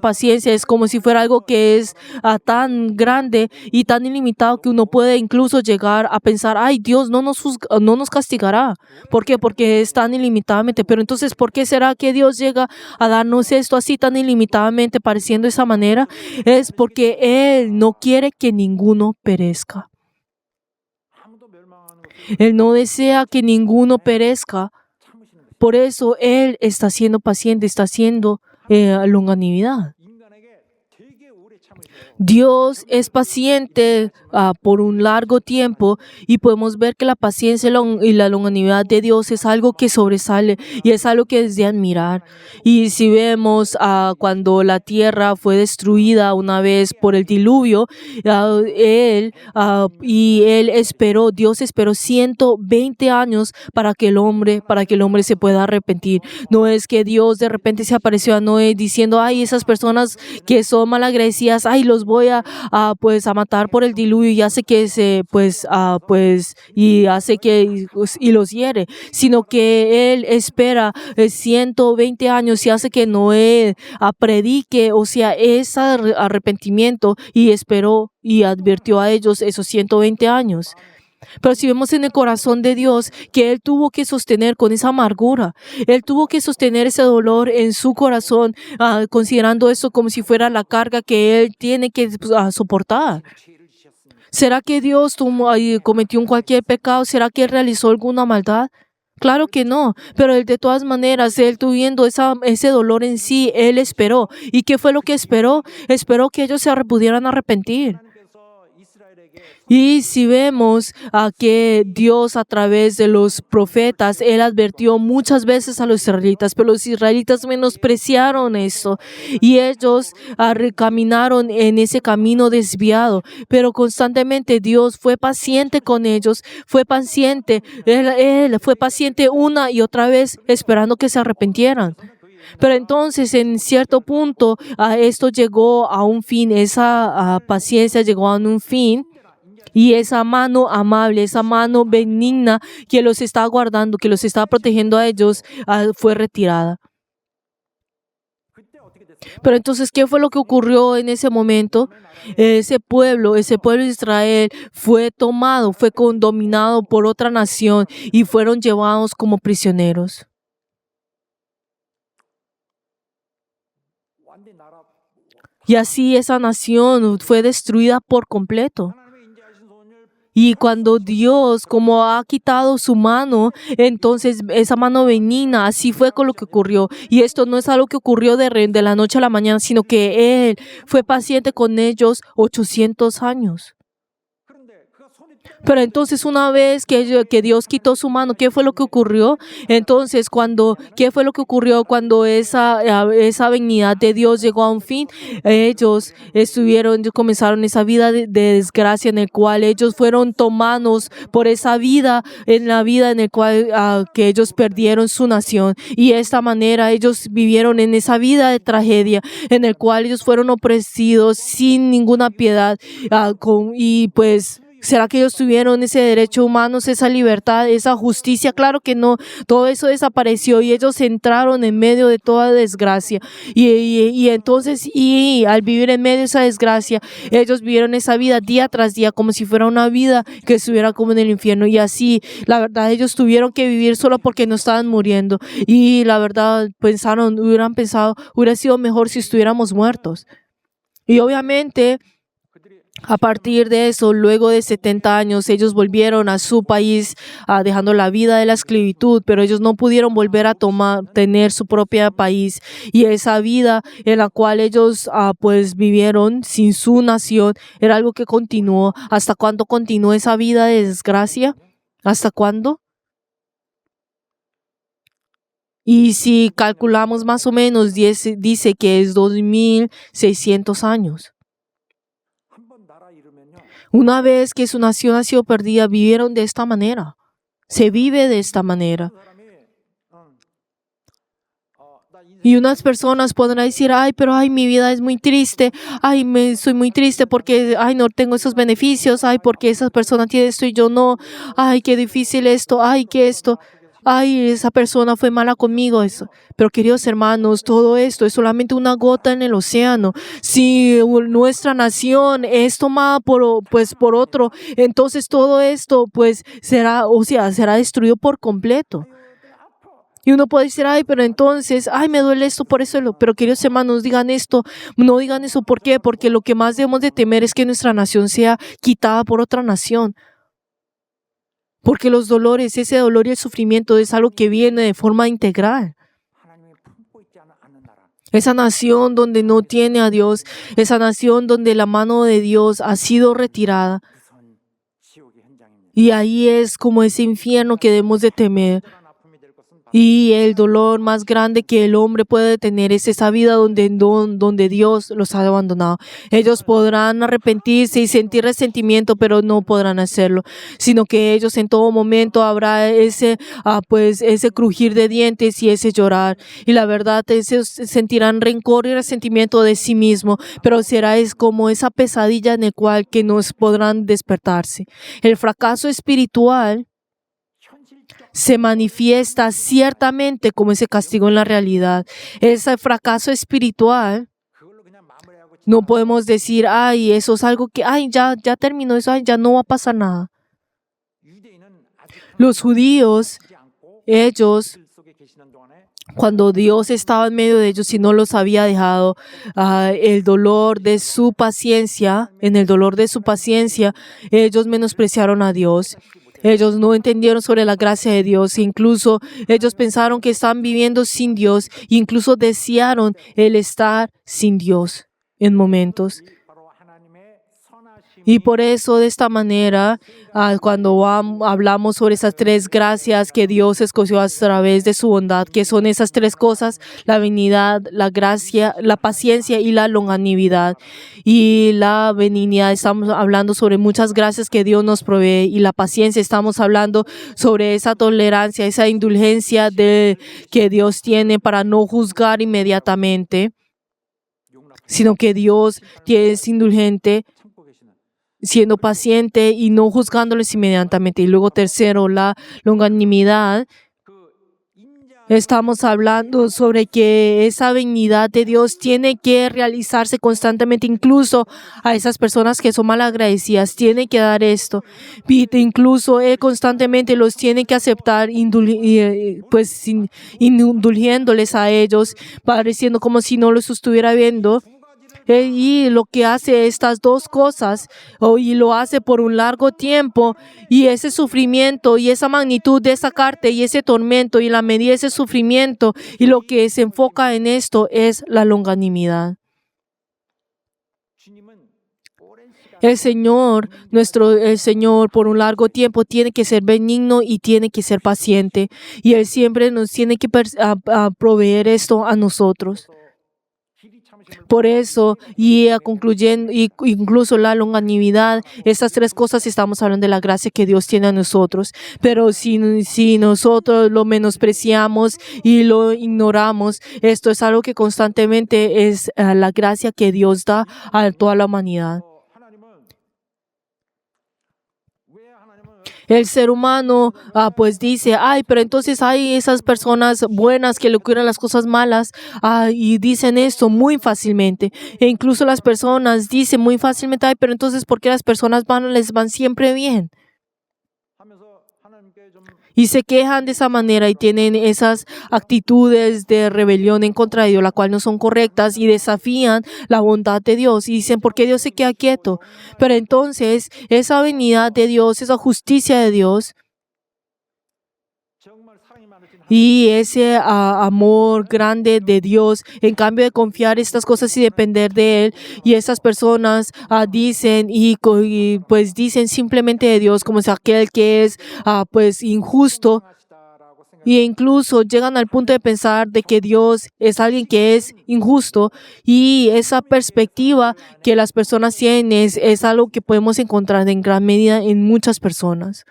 paciencia, es como si fuera algo que es tan grande y tan ilimitado que uno puede incluso llegar a pensar, ay, Dios no nos castigará. ¿Por qué? Porque es tan ilimitadamente. Pero entonces, ¿por qué será que Dios llega a darnos esto así tan ilimitadamente, pareciendo de esa manera? Es porque Él no quiere que ninguno perezca. Él no desea que ninguno perezca. Por eso Él está siendo paciente, está haciendo longanimidad. Dios es paciente por un largo tiempo y podemos ver que la paciencia y la longanimidad de Dios es algo que sobresale y es algo que es de admirar. Y si vemos cuando la tierra fue destruida una vez por el diluvio, Dios esperó 120 años para que el hombre se pueda arrepentir. No es que Dios de repente se apareció a Noé diciendo, ay, esas personas que son malagradecidas, ay, los voy a matar por el diluvio y hace que y los hiere, sino que Él espera 120 años y hace que Noé predique, o sea, ese arrepentimiento, y esperó y advirtió a ellos esos 120 años. Pero si vemos en el corazón de Dios que Él tuvo que sostener con esa amargura, Él tuvo que sostener ese dolor en su corazón, considerando eso como si fuera la carga que Él tiene que soportar. ¿Será que Dios cometió cualquier pecado? ¿Será que Él realizó alguna maldad? Claro que no, pero Él de todas maneras, Él tuviendo ese dolor en sí, Él esperó. ¿Y qué fue lo que esperó? Esperó que ellos se pudieran arrepentir. Y si vemos que Dios a través de los profetas, Él advirtió muchas veces a los israelitas, pero los israelitas menospreciaron eso y ellos caminaron en ese camino desviado. Pero constantemente Dios fue paciente con ellos, fue paciente. Él fue paciente una y otra vez esperando que se arrepintieran. Pero entonces, en cierto punto, esto llegó a un fin, esa paciencia llegó a un fin. Y esa mano amable, esa mano benigna que los está guardando, que los está protegiendo a ellos, fue retirada. Pero entonces, ¿qué fue lo que ocurrió en ese momento? Ese pueblo de Israel fue tomado, fue dominado por otra nación y fueron llevados como prisioneros. Y así esa nación fue destruida por completo. Y cuando Dios, como ha quitado su mano, entonces esa mano benigna, así fue con lo que ocurrió. Y esto no es algo que ocurrió de la noche a la mañana, sino que Él fue paciente con ellos 800 años. Pero entonces una vez que Dios quitó su mano, ¿qué fue lo que ocurrió? Entonces, ¿qué fue lo que ocurrió cuando esa benignidad de Dios llegó a un fin? Ellos comenzaron esa vida de desgracia en el cual ellos fueron tomados por esa vida, en la vida en el cual que ellos perdieron su nación. Y de esta manera ellos vivieron en esa vida de tragedia, en el cual ellos fueron oprimidos sin ninguna piedad. Y pues, ¿será que ellos tuvieron ese derecho humano, esa libertad, esa justicia? Claro que no. Todo eso desapareció y ellos entraron en medio de toda desgracia. Y entonces, al vivir en medio de esa desgracia, ellos vivieron esa vida día tras día como si fuera una vida que estuviera como en el infierno. Y así, la verdad, ellos tuvieron que vivir solo porque no estaban muriendo. Y la verdad, hubieran pensado, hubiera sido mejor si estuviéramos muertos. Y obviamente, a partir de eso, luego de 70 años, ellos volvieron a su país, dejando la vida de la esclavitud, pero ellos no pudieron volver a tener su propio país. Y esa vida en la cual ellos pues vivieron sin su nación, era algo que continuó. ¿Hasta cuándo continuó esa vida de desgracia? ¿Hasta cuándo? Y si calculamos más o menos, dice que es 2600 años. Una vez que su nación ha sido perdida, vivieron de esta manera. Se vive de esta manera. Y unas personas podrán decir, pero mi vida es muy triste. Soy muy triste porque, no tengo esos beneficios. Porque esa persona tiene esto y yo no. Qué difícil esto. Que esto. Esa persona fue mala conmigo. Eso. Pero queridos hermanos, todo esto es solamente una gota en el océano. Si nuestra nación es tomada por otro, entonces todo esto será destruido por completo. Y uno puede decir, pero entonces, me duele esto, por eso. Pero queridos hermanos, no digan eso. ¿Por qué? Porque lo que más debemos de temer es que nuestra nación sea quitada por otra nación. Porque ese dolor y el sufrimiento es algo que viene de forma integral. Esa nación donde no tiene a Dios, esa nación donde la mano de Dios ha sido retirada. Y ahí es como ese infierno que debemos de temer. Y el dolor más grande que el hombre puede tener es esa vida donde Dios los ha abandonado. Ellos podrán arrepentirse y sentir resentimiento, pero no podrán hacerlo, sino que ellos en todo momento habrá ese crujir de dientes y ese llorar. Y la verdad, ellos sentirán rencor y resentimiento de sí mismo, pero es como esa pesadilla en la cual que no podrán despertarse. El fracaso espiritual se manifiesta ciertamente como ese castigo en la realidad. Ese fracaso espiritual, no podemos decir, eso es algo que, ya terminó eso, ya no va a pasar nada. Los judíos, ellos, cuando Dios estaba en medio de ellos y no los había dejado, el dolor de su paciencia, en el dolor de su paciencia, ellos menospreciaron a Dios. Ellos no entendieron sobre la gracia de Dios. Incluso ellos pensaron que estaban viviendo sin Dios. Incluso desearon el estar sin Dios en momentos. Y por eso, de esta manera, cuando hablamos sobre esas tres gracias que Dios escogió a través de su bondad, que son esas tres cosas: la benignidad, la gracia, la paciencia y la longanimidad. Y la benignidad, estamos hablando sobre muchas gracias que Dios nos provee. Y la paciencia, estamos hablando sobre esa tolerancia, esa indulgencia que Dios tiene para no juzgar inmediatamente, sino que Dios es indulgente, siendo paciente y no juzgándoles inmediatamente. Y luego tercero, la longanimidad. Estamos hablando sobre que esa benignidad de Dios tiene que realizarse constantemente, incluso a esas personas que son malagradecidas. Tiene que dar esto. Incluso Él constantemente los tiene que aceptar, indulgiéndoles a ellos, pareciendo como si no los estuviera viendo. y lo que hace estas dos cosas, y lo hace por un largo tiempo, y ese sufrimiento y esa magnitud de esa carta y ese tormento y la medida de ese sufrimiento, y lo que se enfoca en esto es la longanimidad. El Señor por un largo tiempo tiene que ser benigno y tiene que ser paciente, y Él siempre nos tiene que proveer esto a nosotros. Por eso, concluyendo, incluso la longanimidad, estas tres cosas estamos hablando de la gracia que Dios tiene a nosotros. Pero si nosotros lo menospreciamos y lo ignoramos, esto es algo que constantemente es la gracia que Dios da a toda la humanidad. El ser humano pues dice, pero entonces hay esas personas buenas que le ocurren las cosas malas, y dicen esto muy fácilmente. E incluso las personas dicen muy fácilmente, pero entonces ¿por qué las personas les van siempre bien? Y se quejan de esa manera y tienen esas actitudes de rebelión en contra de Dios, la cual no son correctas, y desafían la bondad de Dios y dicen, ¿por qué Dios se queda quieto? Pero entonces esa benignidad de Dios, esa justicia de Dios y ese amor grande de Dios, en cambio de confiar estas cosas y depender de Él, y esas personas dicen pues dicen simplemente de Dios como si aquel que es pues injusto, e incluso llegan al punto de pensar de que Dios es alguien que es injusto, y esa perspectiva que las personas tienen es algo que podemos encontrar en gran medida en muchas personas.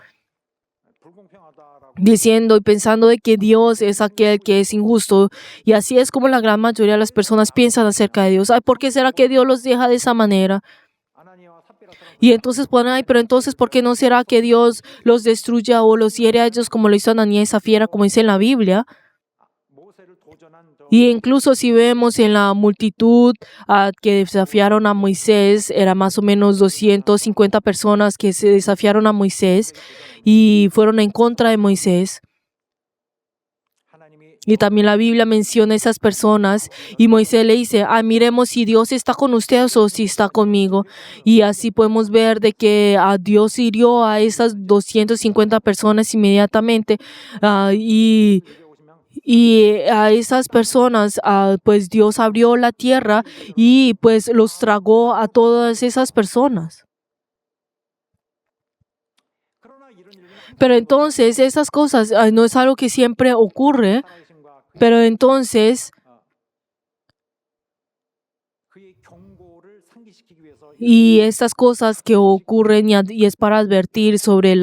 Diciendo y pensando de que Dios es aquel que es injusto, y así es como la gran mayoría de las personas piensan acerca de Dios. ¿Por qué será que Dios los deja de esa manera? Y entonces ponen, pero entonces ¿por qué no será que Dios los destruya o los hiere a ellos como lo hizo Ananías y Zafira, como dice en la Biblia? Y incluso si vemos en la multitud que desafiaron a Moisés, era más o menos 250 personas que se desafiaron a Moisés y fueron en contra de Moisés. Y también la Biblia menciona a esas personas, y Moisés le dice, miremos si Dios está con ustedes o si está conmigo. Y así podemos ver de que Dios hirió a esas 250 personas inmediatamente, y a esas personas, pues Dios abrió la tierra y pues los tragó a todas esas personas. Pero entonces esas cosas no es algo que siempre ocurre, pero entonces y estas cosas que ocurren y es para advertir sobre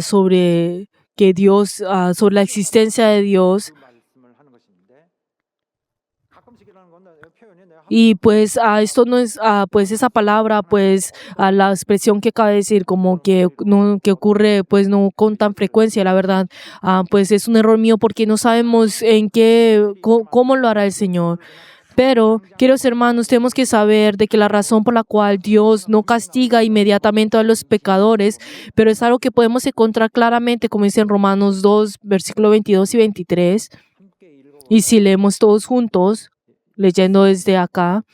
sobre que Dios, sobre la existencia de Dios. Y pues esto no es, pues esa palabra, pues la expresión que acaba de decir, como que no que ocurre, pues no con tan frecuencia, la verdad, pues es un error mío porque no sabemos cómo lo hará el Señor. Pero, queridos hermanos, tenemos que saber de que la razón por la cual Dios no castiga inmediatamente a los pecadores, pero es algo que podemos encontrar claramente, como dice en Romanos 2, versículos 22 y 23. Y si leemos todos juntos, leyendo desde acá,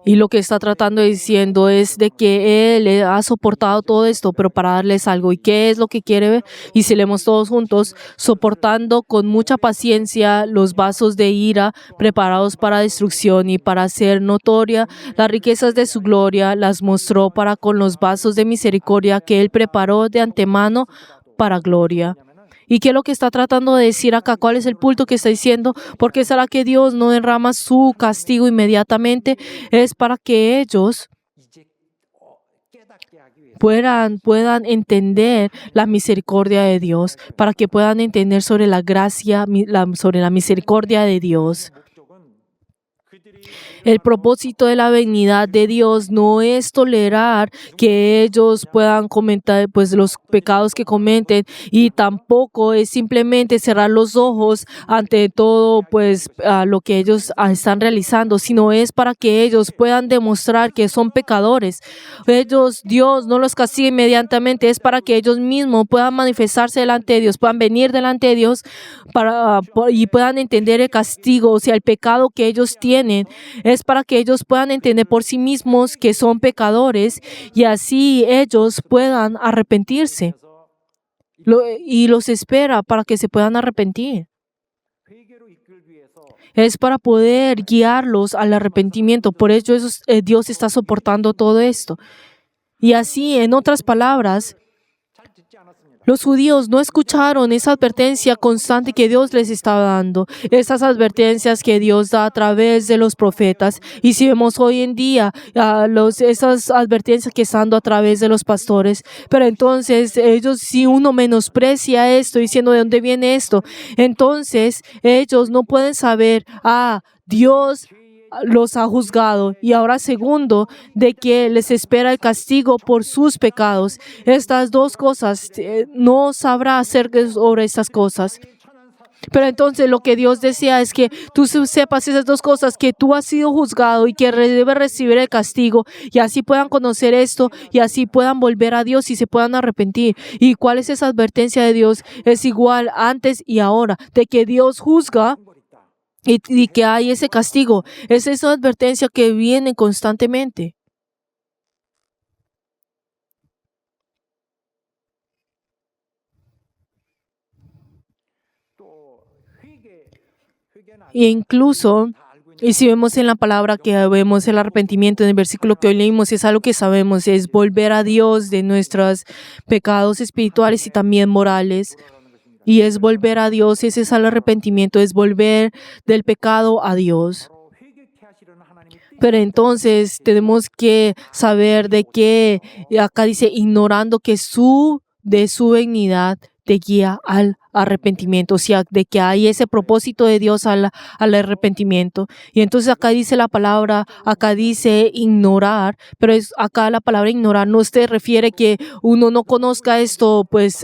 y lo que está tratando diciendo es de que Él ha soportado todo esto, pero para darles algo. ¿Y qué es lo que quiere ver? Y si leemos todos juntos, soportando con mucha paciencia los vasos de ira preparados para destrucción, y para hacer notoria las riquezas de su gloria, las mostró para con los vasos de misericordia que Él preparó de antemano para gloria. ¿Y qué es lo que está tratando de decir acá? ¿Cuál es el punto que está diciendo? ¿Por qué será que Dios no derrama su castigo inmediatamente? Es para que ellos puedan entender la misericordia de Dios, para que puedan entender sobre la gracia, sobre la misericordia de Dios. El propósito de la benignidad de Dios no es tolerar que ellos puedan comentar pues los pecados que cometen, y tampoco es simplemente cerrar los ojos ante todo pues lo que ellos están realizando, sino es para que ellos puedan demostrar que son pecadores. Dios no los castiga inmediatamente, es para que ellos mismos puedan manifestarse delante de Dios, puedan venir delante de Dios y puedan entender el castigo, o sea, el pecado que ellos tienen tienen es para que ellos puedan entender por sí mismos que son pecadores y así ellos puedan arrepentirse. Y los espera para que se puedan arrepentir. Es para poder guiarlos al arrepentimiento. Por ello Dios está soportando todo esto. Y así, en otras palabras, los judíos no escucharon esa advertencia constante que Dios les estaba dando, esas advertencias que Dios da a través de los profetas. Y si vemos hoy en día esas advertencias que están dando a través de los pastores, pero entonces ellos, si uno menosprecia esto diciendo de dónde viene esto, entonces ellos no pueden saber, Dios los ha juzgado. Y ahora segundo, de que les espera el castigo por sus pecados. Estas dos cosas, no sabrá acerca sobre estas cosas. Pero entonces lo que Dios desea es que tú sepas esas dos cosas, que tú has sido juzgado y que debes recibir el castigo, y así puedan conocer esto y así puedan volver a Dios y se puedan arrepentir. ¿Y cuál es esa advertencia de Dios? Es igual antes y ahora, de que Dios juzga y que hay ese castigo. Es esa advertencia que viene constantemente. E incluso, y si vemos en la palabra que vemos el arrepentimiento en el versículo que hoy leímos, es algo que sabemos, es volver a Dios de nuestros pecados espirituales y también morales. Y es volver a Dios, ese es el arrepentimiento, es volver del pecado a Dios. Pero entonces tenemos que saber de que, acá dice, ignorando que de su benignidad te guía al arrepentimiento, o sea, de que hay ese propósito de Dios al arrepentimiento. Y entonces acá dice la palabra, acá dice ignorar, pero acá la palabra ignorar no se refiere que uno no conozca esto, pues,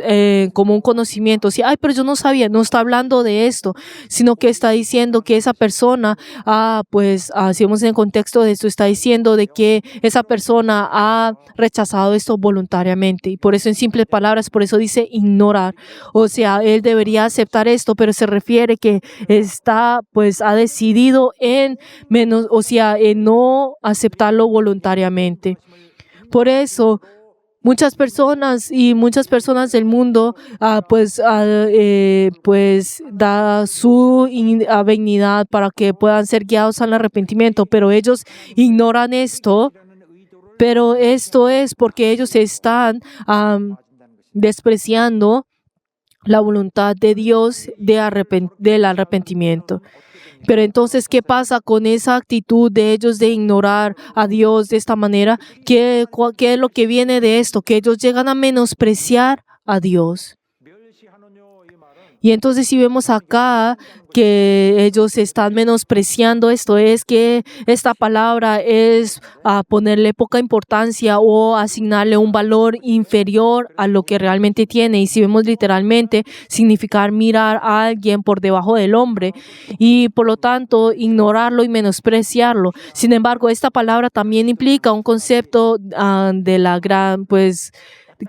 como un conocimiento. Si, pero yo no sabía, no está hablando de esto, sino que está diciendo que esa persona, si vemos en el contexto de esto, está diciendo de que esa persona ha rechazado esto voluntariamente. Y por eso, en simples palabras, por eso dice ignorar. O sea, él debería aceptar esto, pero se refiere que ha decidido en no aceptarlo voluntariamente. Por eso, muchas personas del mundo da su benignidad para que puedan ser guiados al arrepentimiento, pero ellos ignoran esto. Pero esto es porque ellos están despreciando la voluntad de Dios del arrepentimiento. Pero entonces, ¿qué pasa con esa actitud de ellos de ignorar a Dios de esta manera? ¿Qué es lo que viene de esto? Que ellos llegan a menospreciar a Dios. Y entonces si vemos acá que ellos están menospreciando esto, es que esta palabra es ponerle poca importancia o asignarle un valor inferior a lo que realmente tiene. Y si vemos literalmente, significar mirar a alguien por debajo del hombre y por lo tanto ignorarlo y menospreciarlo. Sin embargo, esta palabra también implica un concepto de la gran,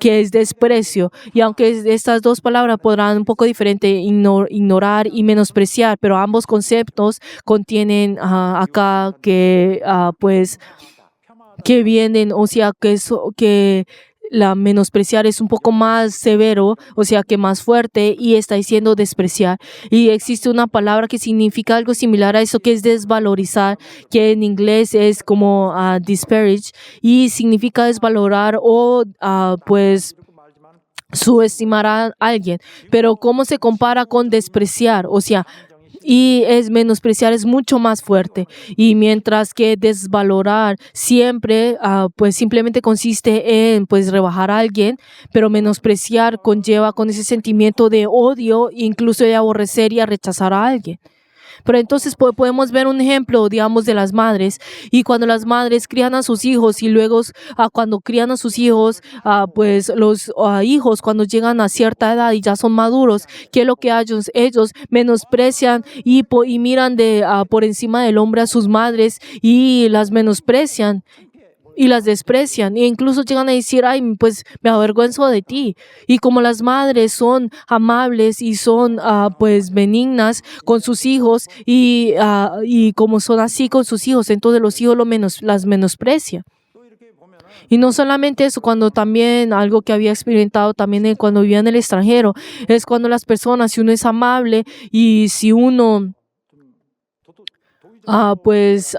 que es desprecio. Y aunque estas dos palabras podrán un poco diferente, ignorar y menospreciar, pero ambos conceptos contienen acá que vienen, o sea, que la menospreciar es un poco más severo, o sea, que más fuerte, y está diciendo despreciar. Y existe una palabra que significa algo similar a eso, que es desvalorizar, que en inglés es como disparage, y significa desvalorar o subestimar a alguien. Pero ¿cómo se compara con despreciar? O sea, y menospreciar es mucho más fuerte. Y mientras que desvalorar siempre, simplemente consiste en, rebajar a alguien, pero menospreciar conlleva con ese sentimiento de odio, incluso de aborrecer y a rechazar a alguien. Pero entonces podemos ver un ejemplo, digamos, de las madres. Y cuando las madres crían a sus hijos y luego cuando crían a sus hijos, los hijos cuando llegan a cierta edad y ya son maduros, ¿qué es lo que ellos menosprecian y miran por encima del hombro a sus madres y las menosprecian? y las desprecian e incluso llegan a decir, ay, pues me avergüenzo de ti. Y como las madres son amables y son pues benignas con sus hijos y como son así con sus hijos, entonces los hijos las menosprecian. Y no solamente eso, cuando también algo que había experimentado también cuando vivía en el extranjero, es cuando las personas, si uno es amable y si uno pues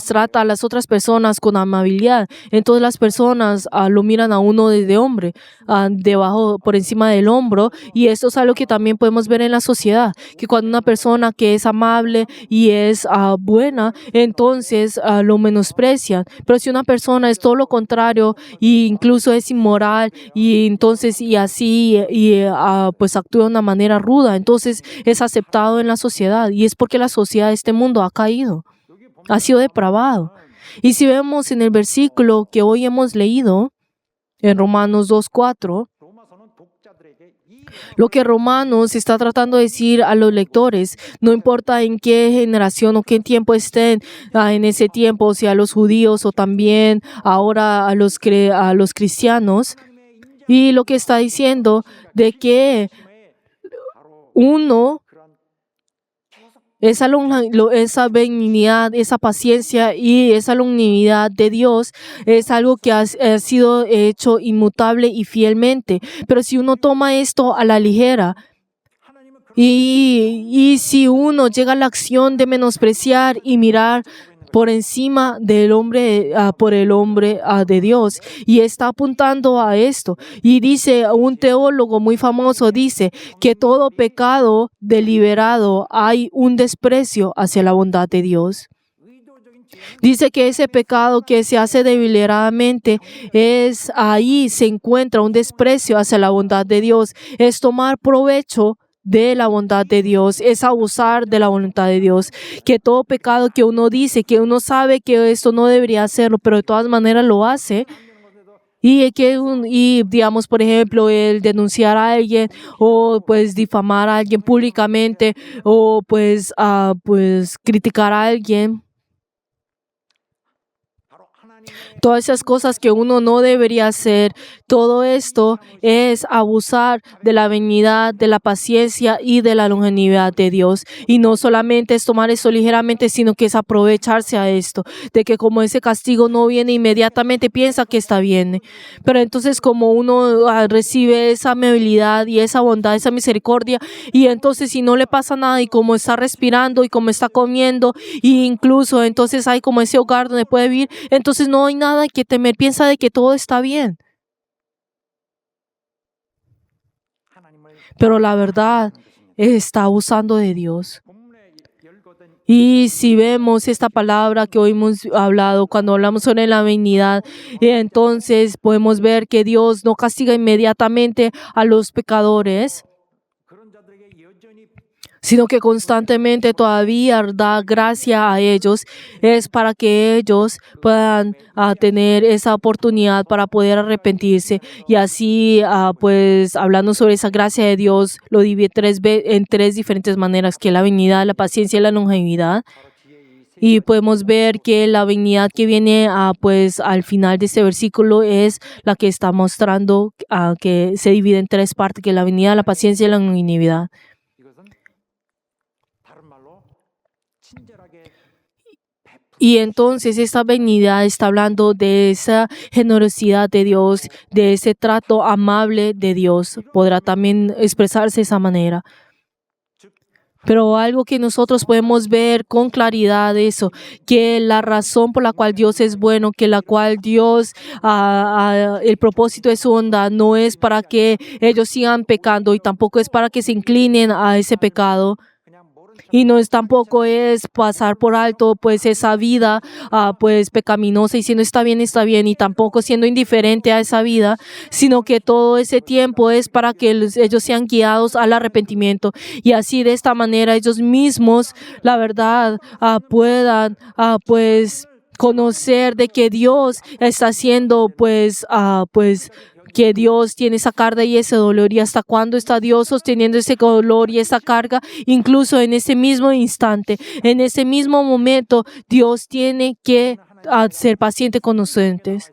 trata a las otras personas con amabilidad, entonces las personas lo miran a uno desde hombre, debajo, por encima del hombro, y esto es algo que también podemos ver en la sociedad, que cuando una persona que es amable y es buena, entonces lo menosprecian, pero si una persona es todo lo contrario e incluso es inmoral y entonces pues actúa de una manera ruda, entonces es aceptado en la sociedad, y es porque la sociedad de este mundo ha caído. Ha sido depravado. Y si vemos en el versículo que hoy hemos leído, en Romanos 2:4, lo que Romanos está tratando de decir a los lectores, no importa en qué generación o qué tiempo estén en ese tiempo, o sea, a los judíos o también ahora a los cristianos, y lo que está diciendo de que uno, esa benignidad, esa paciencia y esa longanimidad de Dios es algo que ha sido hecho inmutable y fielmente. Pero si uno toma esto a la ligera y si uno llega a la acción de menospreciar y mirar por encima del hombre, por el hombre de Dios, y está apuntando a esto, y dice un teólogo muy famoso, dice que todo pecado deliberado hay un desprecio hacia la bondad de Dios. Dice que ese pecado que se hace deliberadamente ahí se encuentra un desprecio hacia la bondad de Dios, es tomar provecho de la bondad de Dios, es abusar de la voluntad de Dios, que todo pecado que uno dice, que uno sabe que esto no debería hacerlo, pero de todas maneras lo hace, y digamos, por ejemplo, el denunciar a alguien o pues difamar a alguien públicamente o pues criticar a alguien. Todas esas cosas que uno no debería hacer, todo esto es abusar de la benignidad, de la paciencia y de la longanimidad de Dios. Y no solamente es tomar eso ligeramente, sino que es aprovecharse a esto, de que como ese castigo no viene inmediatamente, piensa que está bien. Pero entonces como uno recibe esa amabilidad y esa bondad, esa misericordia, y entonces si no le pasa nada y como está respirando y como está comiendo, e incluso entonces hay como ese hogar donde puede vivir, entonces no hay nada que temer, piensa de que todo está bien. Pero la verdad está abusando de Dios. Y si vemos esta palabra que hoy hemos hablado, cuando hablamos sobre la benignidad, entonces podemos ver que Dios no castiga inmediatamente a los pecadores, sino que constantemente todavía da gracia a ellos, es para que ellos puedan tener esa oportunidad para poder arrepentirse. Y así, pues hablando sobre esa gracia de Dios, lo divide en tres diferentes maneras, que es la benignidad, la paciencia y la longanimidad. Y podemos ver que la benignidad que viene pues al final de este versículo es la que está mostrando que se divide en tres partes, que es la benignidad, la paciencia y la longanimidad. Y entonces esta benignidad está hablando de esa generosidad de Dios, de ese trato amable de Dios. Podrá también expresarse de esa manera. Pero algo que nosotros podemos ver con claridad eso, que la razón por la cual Dios es bueno, que la cual Dios, el propósito de su bondad no es para que ellos sigan pecando y tampoco es para que se inclinen a ese pecado. Y tampoco es pasar por alto pues esa vida pues pecaminosa y diciendo está bien, y tampoco siendo indiferente a esa vida, sino que todo ese tiempo es para que ellos sean guiados al arrepentimiento, y así de esta manera ellos mismos, la verdad, puedan pues conocer de que Dios está haciendo que Dios tiene esa carga y ese dolor, y hasta cuándo está Dios sosteniendo ese dolor y esa carga, incluso en ese mismo instante, en ese mismo momento, Dios tiene que a ser paciente con nosotros.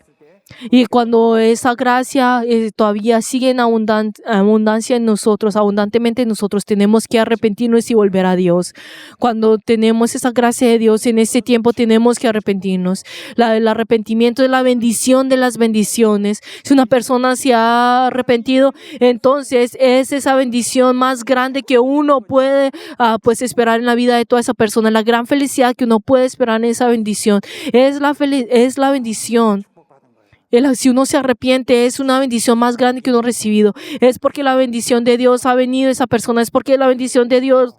Y cuando esa gracia todavía sigue en abundancia en nosotros, abundantemente en nosotros, tenemos que arrepentirnos y volver a Dios. Cuando tenemos esa gracia de Dios en este tiempo, tenemos que arrepentirnos. El arrepentimiento es la bendición de las bendiciones. Si una persona se ha arrepentido, entonces es esa bendición más grande que uno puede pues esperar en la vida de toda esa persona. La gran felicidad que uno puede esperar en esa bendición es la bendición. Si uno se arrepiente, es una bendición más grande que uno ha recibido. Es porque la bendición de Dios ha venido a esa persona. Es porque la bendición de Dios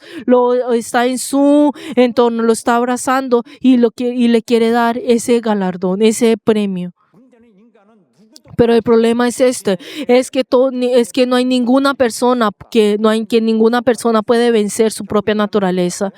está en su entorno, lo está abrazando y le quiere dar ese galardón, ese premio. Pero el problema es es que no hay ninguna persona que ninguna persona puede vencer su propia naturaleza.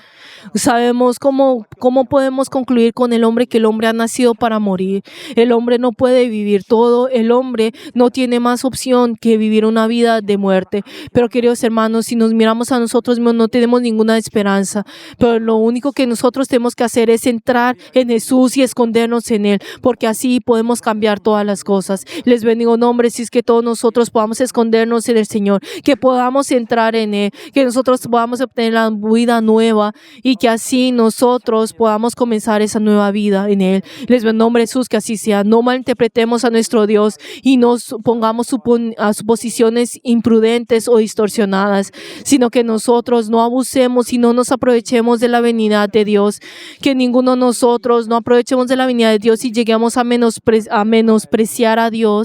Sabemos cómo podemos concluir con el hombre que el hombre ha nacido para morir. El hombre no puede vivir todo. El hombre no tiene más opción que vivir una vida de muerte. Pero queridos hermanos, si nos miramos a nosotros mismos, no tenemos ninguna esperanza. Pero lo único que nosotros tenemos que hacer es entrar en Jesús y escondernos en Él, porque así podemos cambiar todas las cosas. Les bendigo en nombre, si es que todos nosotros podamos escondernos en el Señor, que podamos entrar en Él, que nosotros podamos obtener la vida nueva y que así nosotros podamos comenzar esa nueva vida en Él. Les bendigo en nombre de Jesús, que así sea. No malinterpretemos a nuestro Dios y no pongamos a suposiciones imprudentes o distorsionadas, sino que nosotros no abusemos y no nos aprovechemos de la venida de Dios, que ninguno de nosotros no aprovechemos de la venida de Dios y lleguemos a menospreciar a Dios.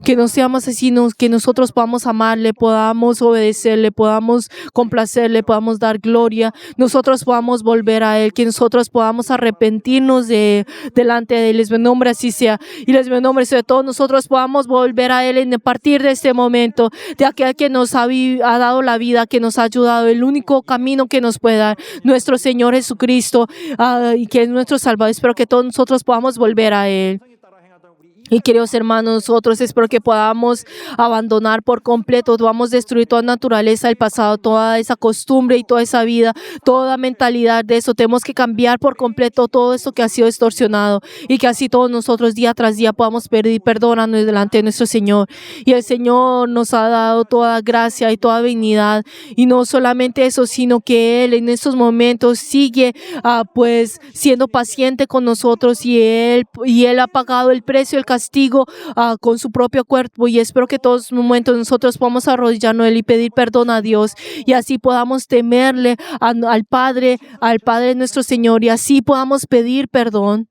Que no seamos asesinos, que nosotros podamos amarle, podamos obedecerle, podamos complacerle, podamos dar gloria, nosotros podamos volver a Él, que nosotros podamos arrepentirnos delante de Él. Les bendigo en nombre, así sea. Y les bendigo en nombre de todos nosotros podamos volver a Él a partir de este momento, de aquel que nos ha dado la vida, que nos ha ayudado, el único camino que nos puede dar, nuestro Señor Jesucristo, y que es nuestro Salvador. Espero que todos nosotros podamos volver a Él. Y queridos hermanos, nosotros espero que podamos abandonar por completo, podamos destruir toda naturaleza del pasado, toda esa costumbre y toda esa vida, toda mentalidad de eso. Tenemos que cambiar por completo todo eso que ha sido distorsionado y que así todos nosotros día tras día podamos pedir perdón delante de nuestro Señor. Y el Señor nos ha dado toda gracia y toda benignidad. Y no solamente eso, sino que Él en estos momentos sigue pues siendo paciente con nosotros y Él ha pagado el precio, el castigo con su propio cuerpo, y espero que todos los momentos nosotros podamos arrodillarnos a Él y pedir perdón a Dios, y así podamos temerle al Padre de nuestro Señor, y así podamos pedir perdón.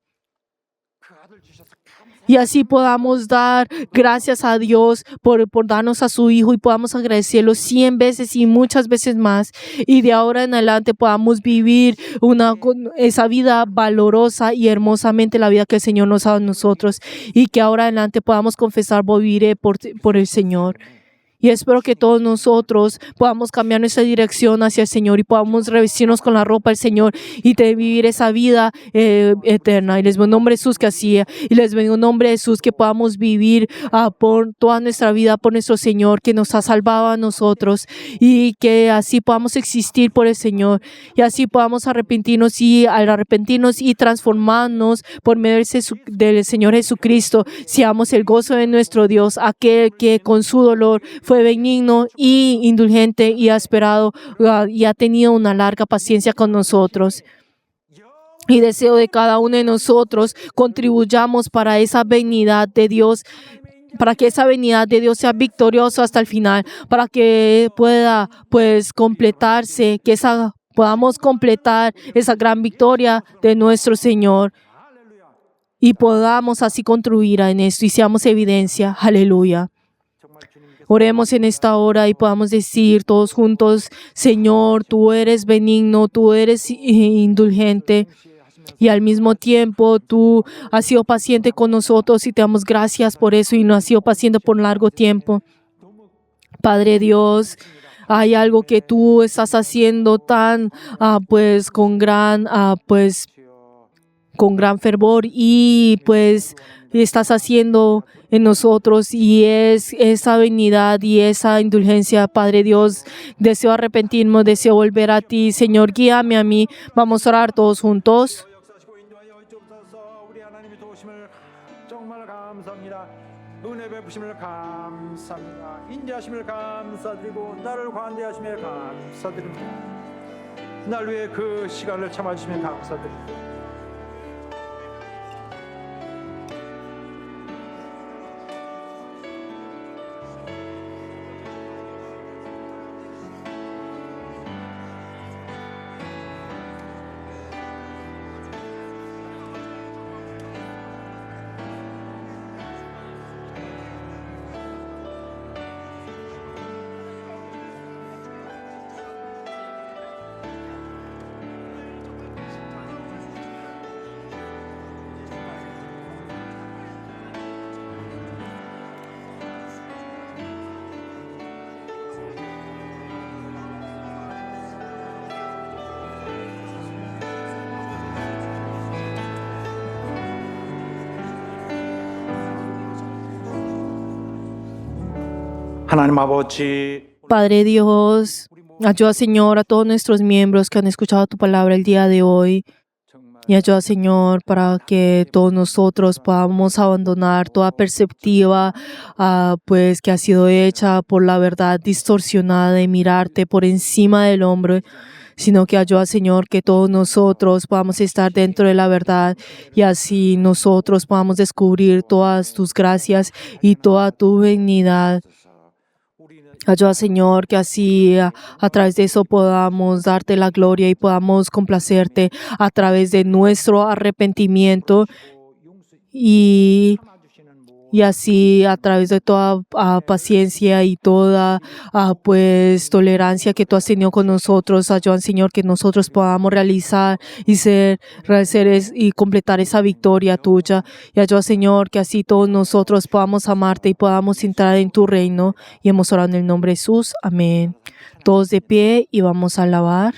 Y así podamos dar gracias a Dios por darnos a su Hijo y podamos agradecerlo 100 veces y muchas veces más. Y de ahora en adelante podamos vivir esa vida valorosa y hermosamente la vida que el Señor nos ha dado a nosotros. Y que ahora en adelante podamos confesar, viviré por el Señor. Y espero que todos nosotros podamos cambiar nuestra dirección hacia el Señor y podamos revestirnos con la ropa del Señor y vivir esa vida eterna. Y les bendigo en nombre de Jesús que así es. Y les bendigo en nombre de Jesús que podamos vivir por toda nuestra vida por nuestro Señor que nos ha salvado a nosotros, y que así podamos existir por el Señor y así podamos arrepentirnos, y al arrepentirnos y transformarnos por medio del Señor Jesucristo, seamos el gozo de nuestro Dios, aquel que con su dolor fue benigno y indulgente y ha esperado y ha tenido una larga paciencia con nosotros. Y deseo de cada uno de nosotros contribuyamos para esa benignidad de Dios, para que esa benignidad de Dios sea victoriosa hasta el final, para que pueda pues completarse, que podamos completar esa gran victoria de nuestro Señor y podamos así contribuir en esto y seamos evidencia. Aleluya. Oremos en esta hora y podamos decir todos juntos: Señor, tú eres benigno, tú eres indulgente y al mismo tiempo tú has sido paciente con nosotros y te damos gracias por eso, y no has sido paciente por un largo tiempo. Padre Dios, hay algo que tú estás haciendo tan pues con gran fervor, y pues estás haciendo en nosotros, y es esa benignidad y esa indulgencia. Padre Dios, deseo arrepentirme, deseo volver a ti. Señor, guíame a mí. Vamos a orar todos juntos. 베푸심을 감사합니다. 인자하심을 감사드리고 나를 관대하심에 감사드립니다. 날 위해 그 시간을 참아주시면 감사드립니다. 하나님 아버지, Padre Dios, ayuda, Señor, a todos nuestros miembros que han escuchado tu palabra el día de hoy. Y ayuda, Señor, para que todos nosotros podamos abandonar toda perspectiva pues, que ha sido hecha por la verdad distorsionada de mirarte por encima del hombre, sino que ayuda, Señor, que todos nosotros podamos estar dentro de la verdad y así nosotros podamos descubrir todas tus gracias y toda tu benignidad. Ayuda, Señor, que así a través de eso podamos darte la gloria y podamos complacerte a través de nuestro arrepentimiento y así a través de toda paciencia y toda pues tolerancia que tú has tenido con nosotros. Ayuda, Señor, que nosotros podamos realizar y completar esa victoria tuya. Y ayuda, Señor, que así todos nosotros podamos amarte y podamos entrar en tu reino. Y hemos orado en el nombre de Jesús. Amén. Todos de pie y vamos a alabar.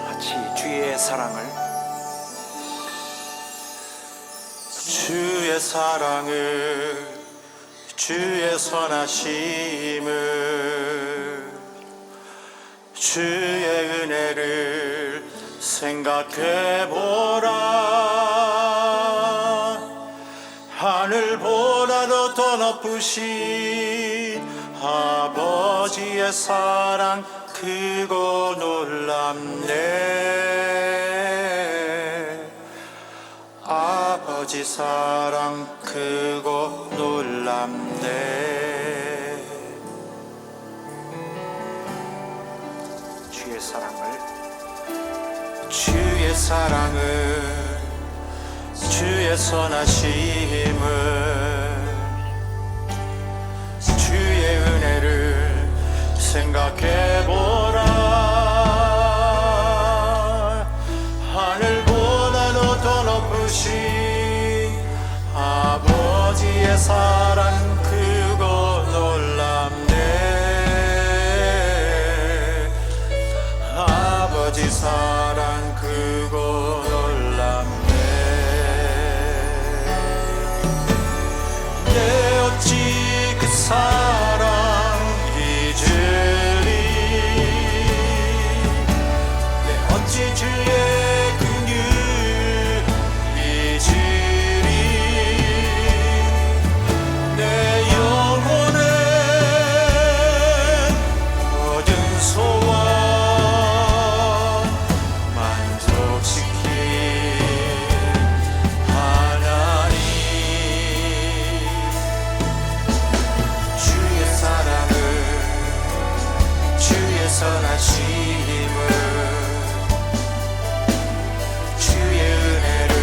같이 주의 사랑을 주의 선하심을 주의 은혜를 생각해보라. 하늘보다도 더 높으신 아버지의 사랑 크고 놀랍네. 아버지 사랑 크고 놀랍네. 주의 사랑을 주의 선하심을 주의 은혜를 생각해보라. 하늘보다도 더 높으신 아버지의 사랑 크고 놀랍네. 아버지 사랑 크고 놀랍네. 내 어찌 그 사랑 잊으리. 내 어찌 주의 긍휼 잊으리. 내 영혼의 모든 소원 만족시킨 하나님. 주의 사랑을 주의 선하심을 주의 은혜를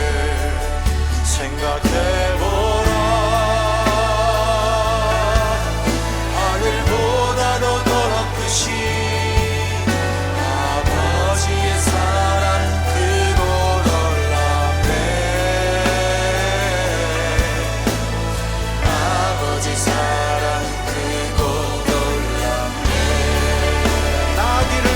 생각해보라. 하늘보다도 더 높으신 아버지의 사랑 크고 놀랍네. 아버지 사랑 크고 놀랍네. 나귀를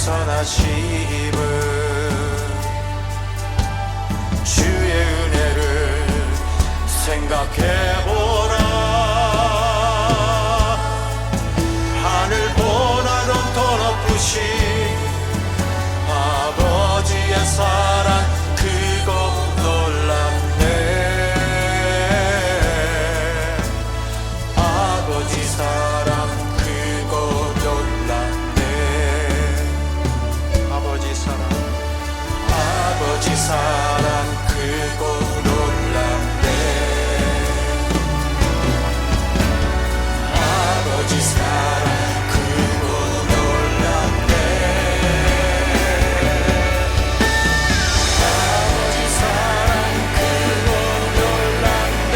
선하심을 주의 은혜를 생각해보라. 하늘보다 더 높으신 아버지의 사랑 크고 놀랍네. 아버지 사랑 크고 놀랍네. 아버지 사랑 크고 놀랍네. 아버지 사랑 크고 놀랍네. 아버지 사랑 크고 놀랍네.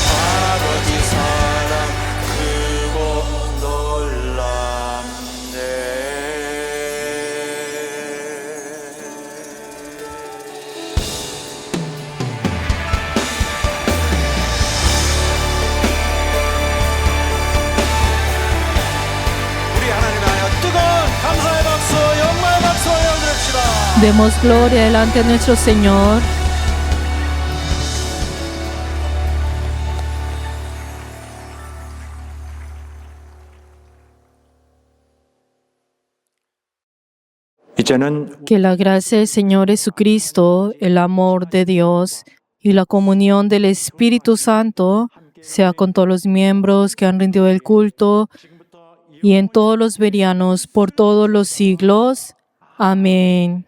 아버지 사랑 크고 놀랍네. 우리 하나님에 하여 뜨거운 감사의 박수, 영광의 박수 올려드립시다. Demos gloria delante de nuestro Señor. 이제는 Que la gracia del Señor Jesucristo, el amor de Dios y la comunión del Espíritu Santo sea con todos los miembros que han rendido el culto y en todos los verianos por todos los siglos. Amén.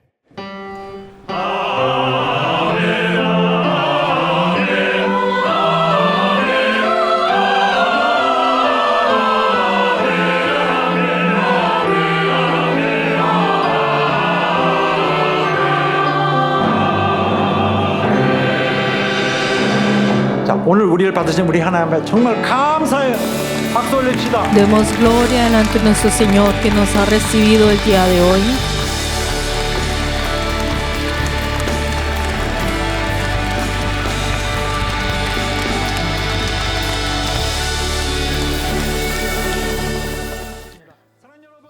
자, 오늘 우리를 받으신 우리 하나님 정말 감사해요. 박수 올립시다. Demos gloria delante de nuestro Señor que nos ha recibido el día de hoy.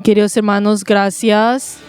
Queridos hermanos, gracias